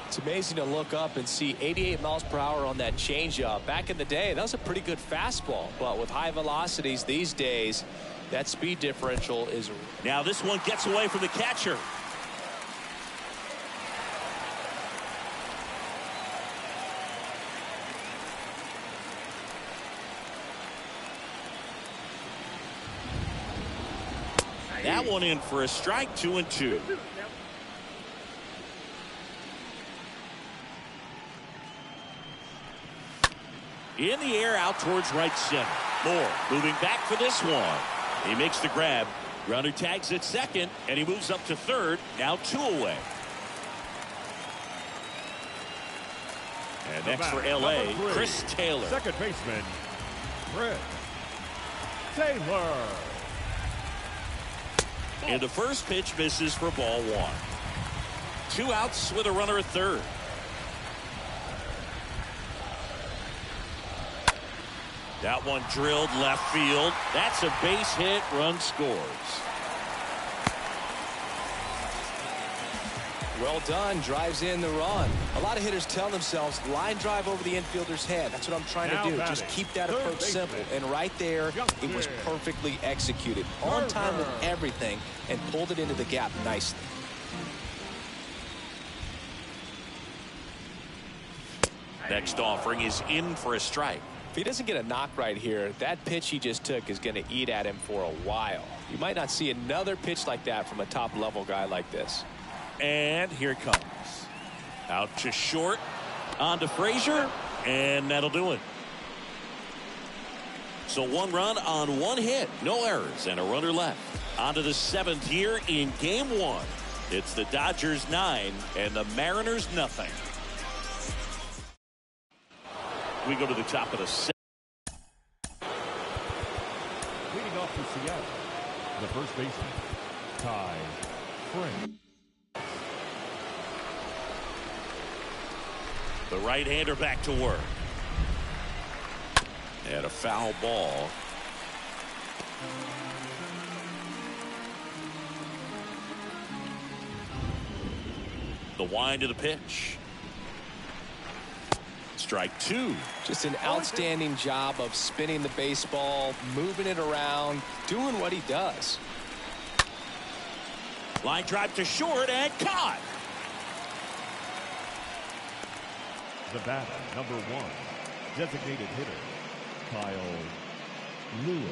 It's amazing to look up and see 88 miles per hour on that changeup. Back in the day, that was a pretty good fastball. But with high velocities these days, that speed differential is...
Now this one gets away from the catcher. That one in for a strike, 2-2. In the air out towards right center. Moore moving back for this one. He makes the grab. Runner tags at second, and he moves up to third. Now 2 away. And next for L.A., Chris Taylor.
Second baseman, Chris Taylor.
And the first pitch misses for ball 1. 2 outs with a runner at third. That one drilled left field. That's a base hit. Run scores.
Well done. Drives in the run. A lot of hitters tell themselves line drive over the infielder's head. That's what I'm trying to do. Just keep that approach simple. And right there, it was perfectly executed. On time with everything and pulled it into the gap nicely.
Next offering is in for a strike.
If he doesn't get a knock right here, that pitch he just took is going to eat at him for a while. You might not see another pitch like that from a top-level guy like this.
And here it comes. Out to short. On to Frazier. And that'll do it. So 1 run on 1 hit. No errors and a runner left. On to the 7th here in game 1. It's the Dodgers 9 and the Mariners nothing. We go to the top of the 7th.
Leading off for Seattle, the first baseman, Ty France.
The right-hander back to work. And a foul ball. The wind of the pitch. Strike 2.
Just an outstanding job of spinning the baseball, moving it around, doing what he does.
Line drive to short and caught.
The batter, number 1, designated hitter, Kyle Lewis.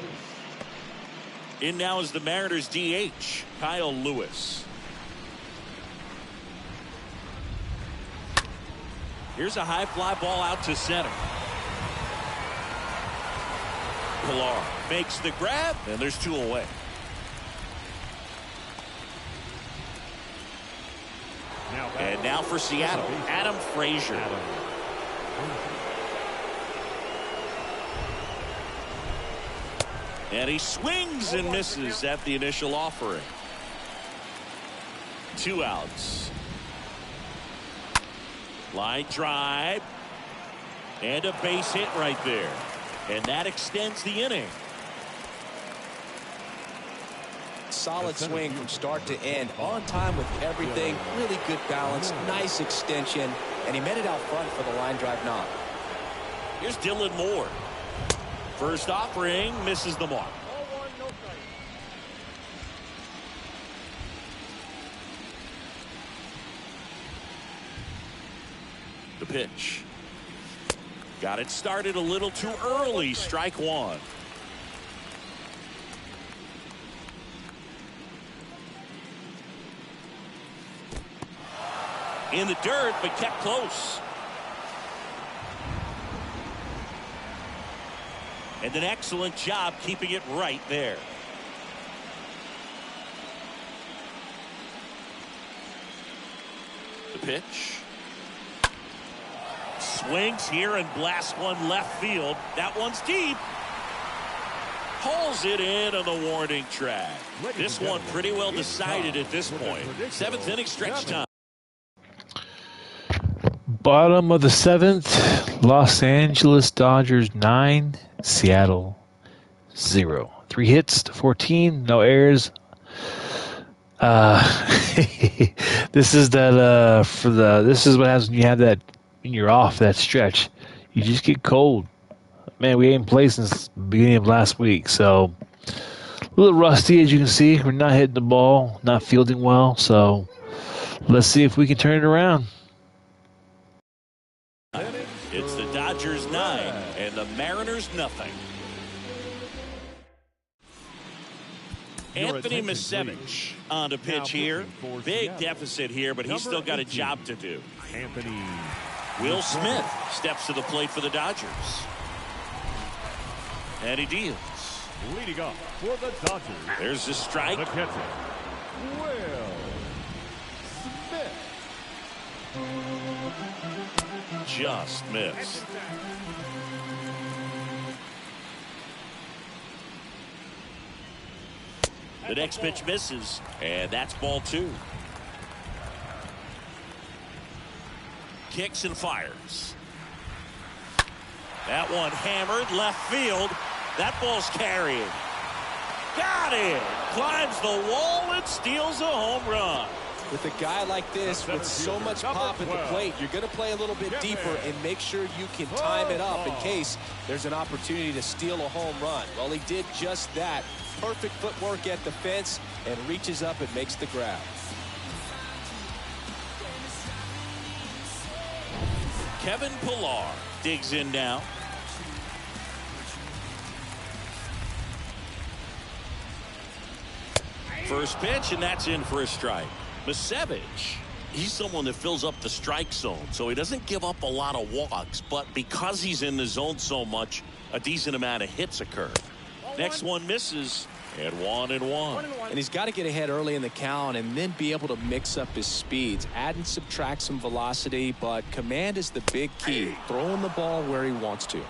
In now is the Mariners DH, Kyle Lewis. Here's a high fly ball out to center. Pilar makes the grab, and there's 2 away. And now for Seattle, Adam Frazier. And he swings and misses at the initial offering. 2 outs. Line drive. And a base hit right there. And that extends the inning.
Solid swing from start to end. On time with everything. Really good balance. Nice extension. And he met it out front for the line drive knock.
Here's Dylan Moore. First offering misses the mark. The pitch. Got it started a little too early. Strike 1. In the dirt, but kept close. And an excellent job keeping it right there. The pitch. Swings here and blasts one left field. That one's deep. Pulls it in on the warning track. This one pretty well decided at this point. 7th inning stretch time.
Bottom of the 7th, Los Angeles Dodgers 9, Seattle 0. 3 hits to 14, no errors. This is this is what happens when you have that when you're off that stretch. You just get cold. Man, we ain't played since the beginning of last week, so a little rusty as you can see. We're not hitting the ball, not fielding well, so let's see if we can turn it around.
It's the Dodgers 9 and the Mariners nothing. Anthony Misevich on the pitch here. Big deficit here, but he's still got a job to do.
Anthony
Will Smith steps to the plate for the Dodgers. And he deals.
leading off for the Dodgers.
There's the strike.
The catcher, Will Smith.
Just missed. The next pitch misses, and that's ball 2. Kicks and fires. That one hammered left field. That ball's carried. Got it. Climbs the wall and steals a home run.
With a guy like this, with so much pop at the plate, you're going to play a little bit deeper and make sure you can time it up in case there's an opportunity to steal a home run. Well, he did just that. Perfect footwork at the fence and reaches up and makes the grab.
Kevin Pillar digs in now. First pitch, and that's in for a strike. Misevich, he's someone that fills up the strike zone, so he doesn't give up a lot of walks, but because he's in the zone so much, a decent amount of hits occur. Next one misses, and 1-1.
And he's got to get ahead early in the count and then be able to mix up his speeds. Add and subtract some velocity, but command is the big key. Throwing the ball where he wants to.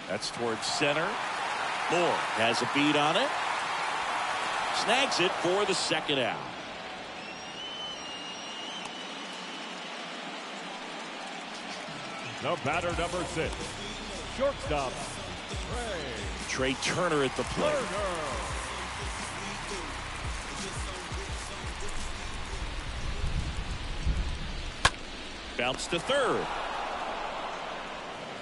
That's towards center. Moore has a beat on it. Snags it for the second out.
The batter, number 6, shortstop,
Trey Turner at the plate. Bounce to third.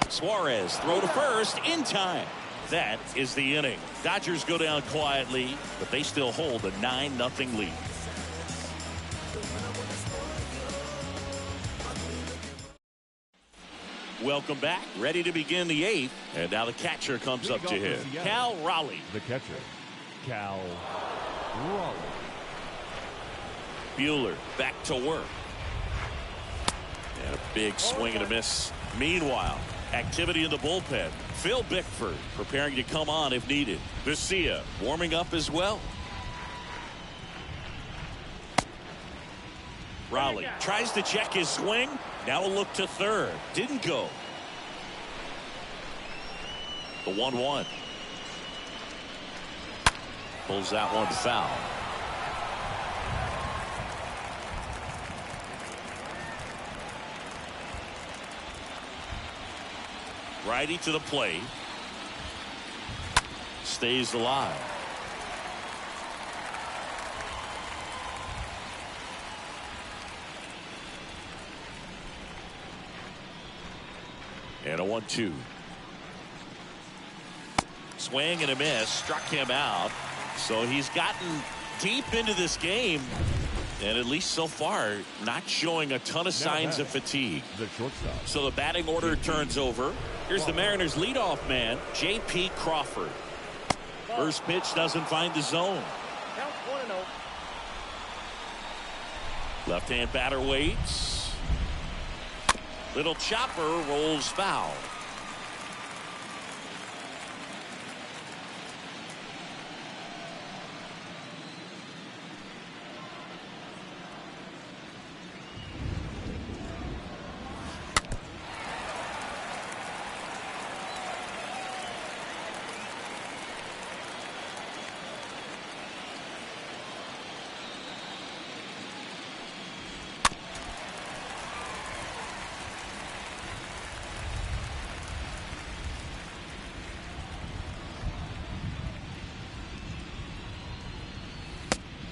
Suarez throw to first in time. That is the inning. Dodgers go down quietly, but they still hold a 9-0 lead. Welcome back. Ready to begin the 8th. And now the catcher comes up to hit. Cal Raleigh.
the catcher, Cal Raleigh.
Buehler back to work. And a big swing and a miss. Meanwhile, activity in the bullpen. Phil Bickford preparing to come on if needed. Garcia warming up as well. Raleigh tries to check his swing. Now a look to third. Didn't go. The 1-1. Pulls that one foul. Righty to the plate. Stays alive. And a 1-2. Swing and a miss. Struck him out. So he's gotten deep into this game. And at least so far, not showing a ton of signs of fatigue.
The shortstop.
So the batting order turns over. Here's the Mariners leadoff man, J.P. Crawford. First pitch doesn't find the zone.
Count 1-0.
Left-hand batter waits. Little chopper rolls foul.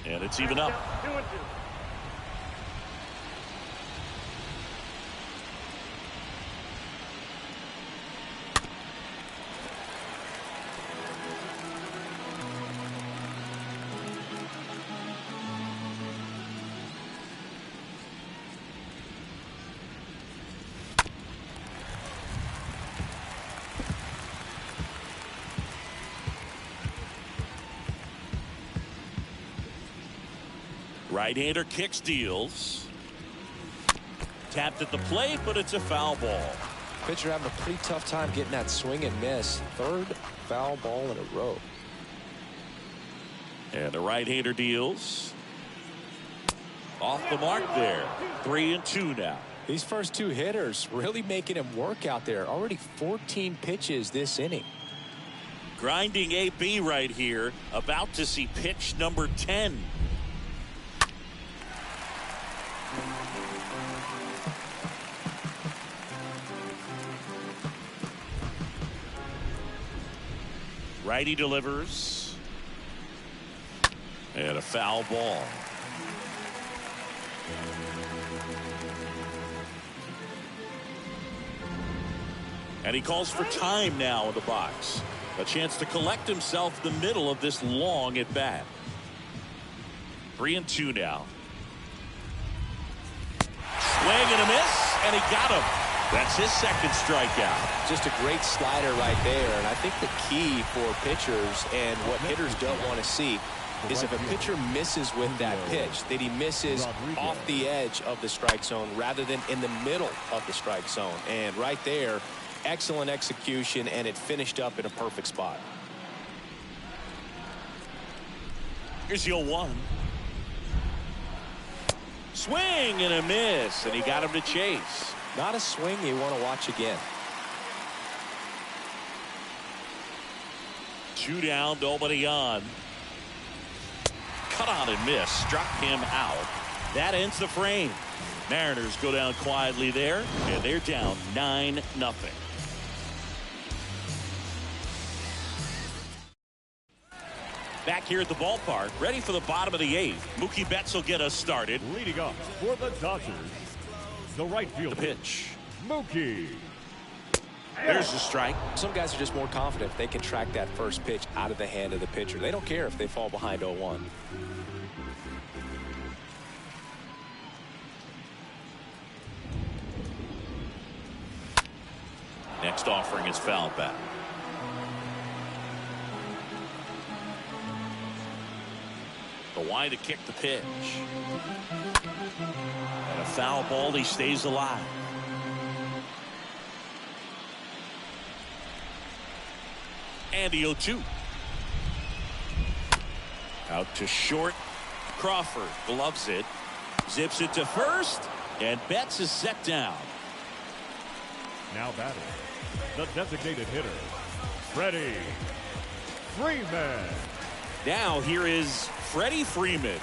And it's even up.
2-2.
Right-hander kicks, deals. Tapped at the plate, but it's a foul ball.
Pitcher having a pretty tough time getting that swing and miss. Third foul ball in a row.
And the right-hander deals. Off the mark there. 3-2 now.
These first two hitters really making him work out there. Already 14 pitches this inning.
Grinding AB right here. About to see pitch number 10. Righty delivers. And a foul ball. And he calls for time now in the box. A chance to collect himself in the middle of this long at bat. 3-2 now. Swing and a miss, and he got him. That's his second strikeout.
Just a great slider right there. And I think the key for pitchers and what hitters don't want to see is if a pitcher misses with that pitch, that he misses off the edge of the strike zone rather than in the middle of the strike zone. And right there, excellent execution, and it finished up in a perfect spot.
Here's the 0-1. Swing and a miss, and he got him to chase.
Not a swing you want to watch again.
2 down, nobody on. Cut on and miss, struck him out. That ends the frame. Mariners go down quietly there, and they're down 9-0. Back here at the ballpark, ready for the bottom of the 8th. Mookie Betts will get us started.
Leading up for the Dodgers, the right field
The pitch.
Mookie.
There's the strike.
Some guys are just more confident if they can track that first pitch out of the hand of the pitcher. They don't care if they fall behind 0-1.
Next offering is fouled back. The wide to kick the pitch. And a foul ball, he stays alive. And the 0-2. Out to short. Crawford gloves it. Zips it to first. And Betts is set down.
Now batting, the designated hitter, Freddie Freeman.
Now here is Freddie Freeman.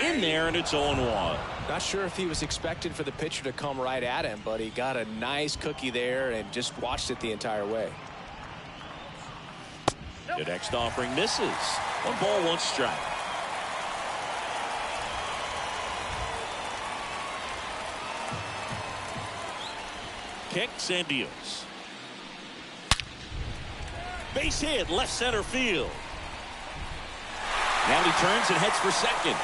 In there, and it's 0-1.
Not sure if he was expecting for the pitcher to come right at him, but he got a nice cookie there and just watched it the entire way.
The next offering misses. 1 ball, 1 strike. Kicks and deals. Base hit, left center field. Now he turns and heads for second.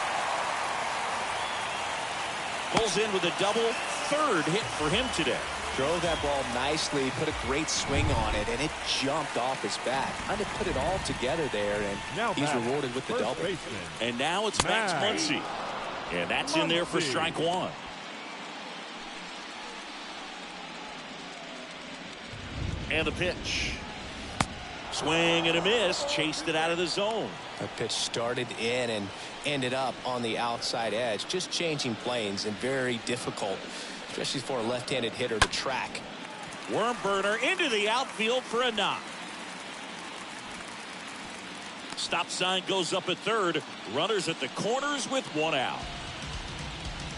Pulls in with a double, 3rd hit for him today.
Drove that ball nicely, put a great swing on it, and it jumped off his bat. Kind of put it all together there, and
Now
he's
batting,
rewarded with the
first
double.
baseman,
And now it's Max Muncy. And that's in there for
Muncy.
strike 1. And the pitch. Swing and a miss. Chased it out of the zone.
That pitch started in and ended up on the outside edge. Just changing planes and very difficult, especially for a left-handed hitter to track.
Worm burner into the outfield for a knock. Stop sign goes up at 3rd. Runners at the corners with 1 out.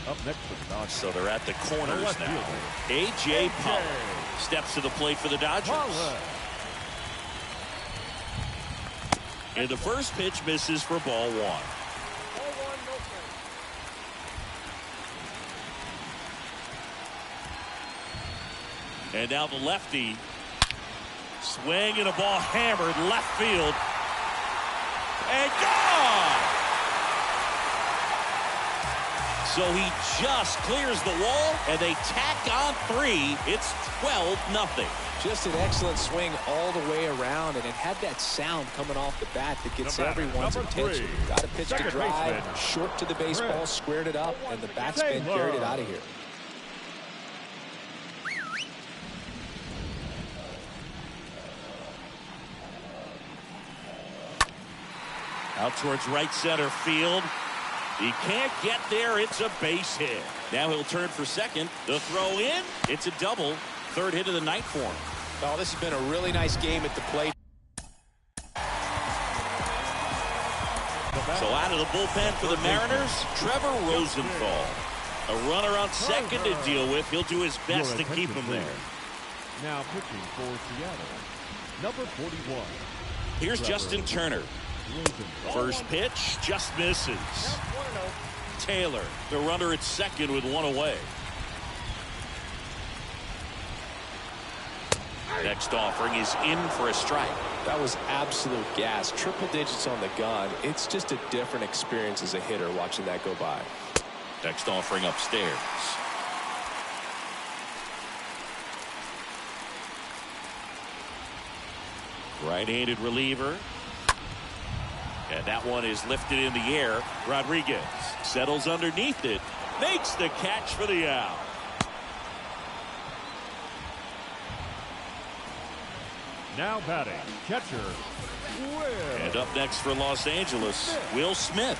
Up next for the Dodgers.
So they're at the corners
left
now.
fielder.
A.J. Pollock steps to the plate for the Dodgers. And the first pitch misses for ball 1.
Ball 1, no play.
And now the lefty. Swing and a ball hammered left field. And gone! So he just clears the wall, and they tack on 3. It's 12-0.
Just an excellent swing all the way around, and it had that sound coming off the bat that gets everyone's attention. Got a pitch to drive, short to the baseball, squared it up, and the backspin carried it out of here.
Out towards right center field. He can't get there. It's a base hit. Now he'll turn for second. The throw in. It's a double. Third hit of the night for him.
Oh, this has been a really nice game at the plate.
So out of the bullpen for the Mariners, Trevor Rosenthal. A runner on second to deal with. He'll do his best to keep him there.
Now pitching for Seattle, number 41.
Here's Justin Turner. First pitch just misses. Taylor, the runner at second with 1 away. Next offering is in for a strike.
That was absolute gas. Triple digits on the gun. It's just a different experience as a hitter watching that go by.
Next offering upstairs. Right-handed reliever. And that one is lifted in the air. Rodriguez settles underneath it. Makes the catch for the out.
Now batting, catcher, Will.
And up next for Los Angeles, Will Smith.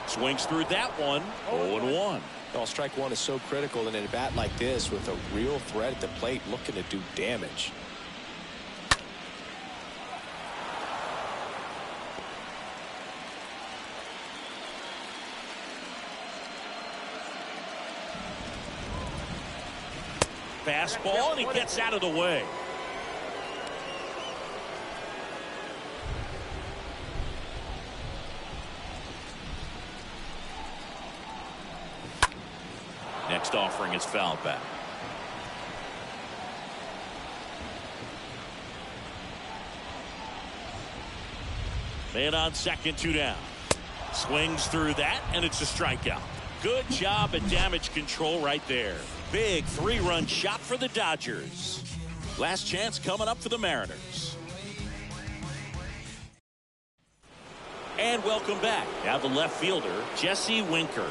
Swings through that one. 0-1.
Well, strike one is so critical in a bat like this with a real threat at the plate looking to do damage.
Fastball, and he gets out of the way. Next offering is fouled back. Man on second, 2 down. Swings through that, and it's a strikeout. Good job at damage control right there. Big 3-run shot for the Dodgers. Last chance coming up for the Mariners. And welcome back. Now the left fielder, Jesse Winker.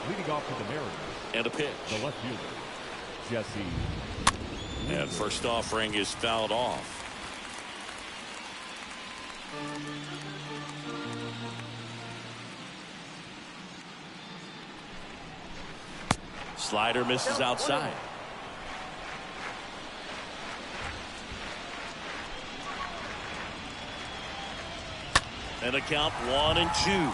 Leading off for the Mariners.
And a pitch.
The left fielder, Jesse.
And first offering is fouled off. Slider misses outside. And a count 1-2.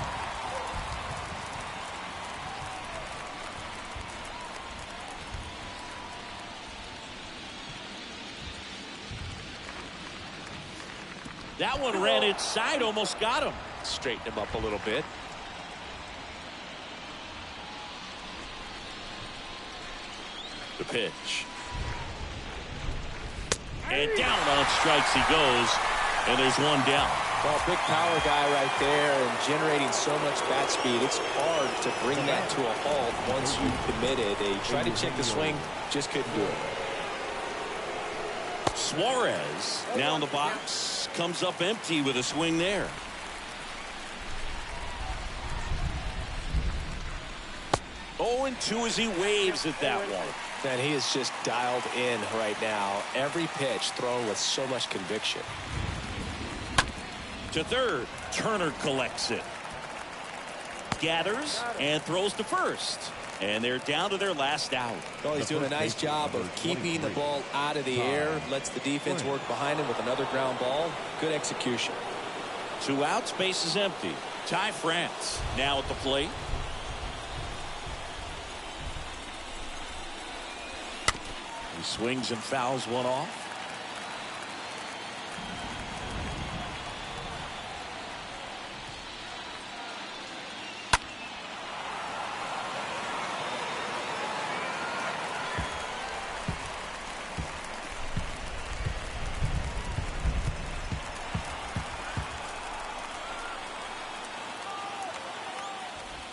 That one ran inside, almost got him.
Straighten him up a little bit.
The pitch. And down on strikes he goes. And there's one down.
Well, big power guy right there and generating so much bat speed. It's hard to bring that to a halt once you've committed. They tried to check the swing, just couldn't do it.
Suarez down the box, comes up empty with a swing there. Oh, and 2 as he waves at that one.
And he is just dialed in right now. Every pitch thrown with so much conviction.
To third, Turner collects it. Gathers and throws to first. And they're down to their last out.
Oh, he's doing a nice job of keeping the ball out of the air. Lets the defense work behind him with another ground ball. Good execution.
2 outs, base is empty. Ty France now at the plate. He swings and fouls one off.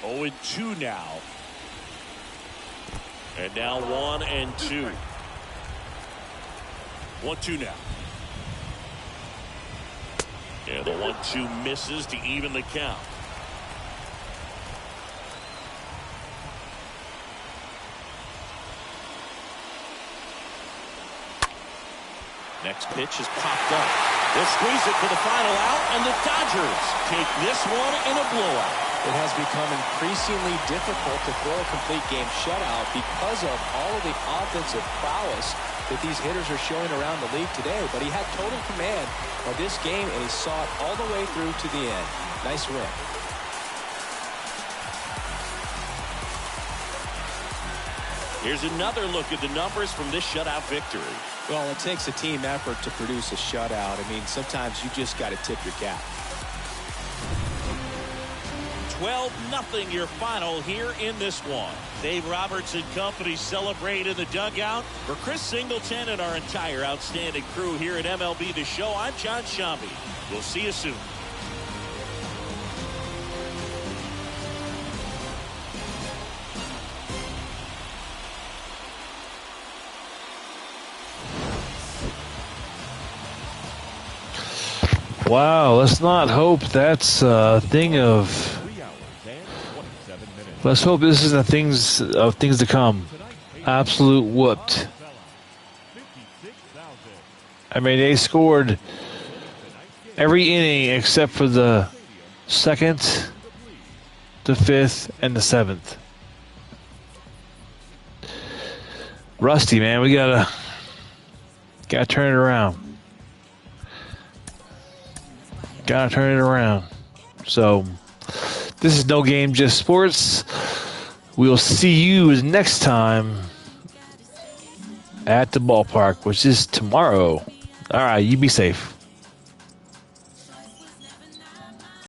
Oh, and 2 now. And now 1 and 2. 1-2 now. And the 1-2 misses to even the count. Next pitch is popped up. They'll squeeze it for the final out, and the Dodgers take this one in a blowout.
It has become increasingly difficult to throw a complete game shutout because of all of the offensive prowess that these hitters are showing around the league today. But he had total command of this game, and he saw it all the way through to the end. Nice win.
Here's another look at the numbers from this shutout victory.
Well, it takes a team effort to produce a shutout. I mean, sometimes you just got to tip your cap.
12-0 your final here in this one. Dave Roberts and company celebrate in the dugout. For Chris Singleton and our entire outstanding crew here at MLB The Show, I'm John Shambi. We'll see you soon.
Wow, let's not hope that's a thing of. Let's hope this isn't things to come. Absolute whooped. I mean, they scored every inning except for the 2nd, the 5th, and the 7th. Rusty, man, we gotta turn it around. Gotta turn it around. So, this is No Game, Just Sports. We'll see you next time at the ballpark, which is tomorrow. All right, you be safe.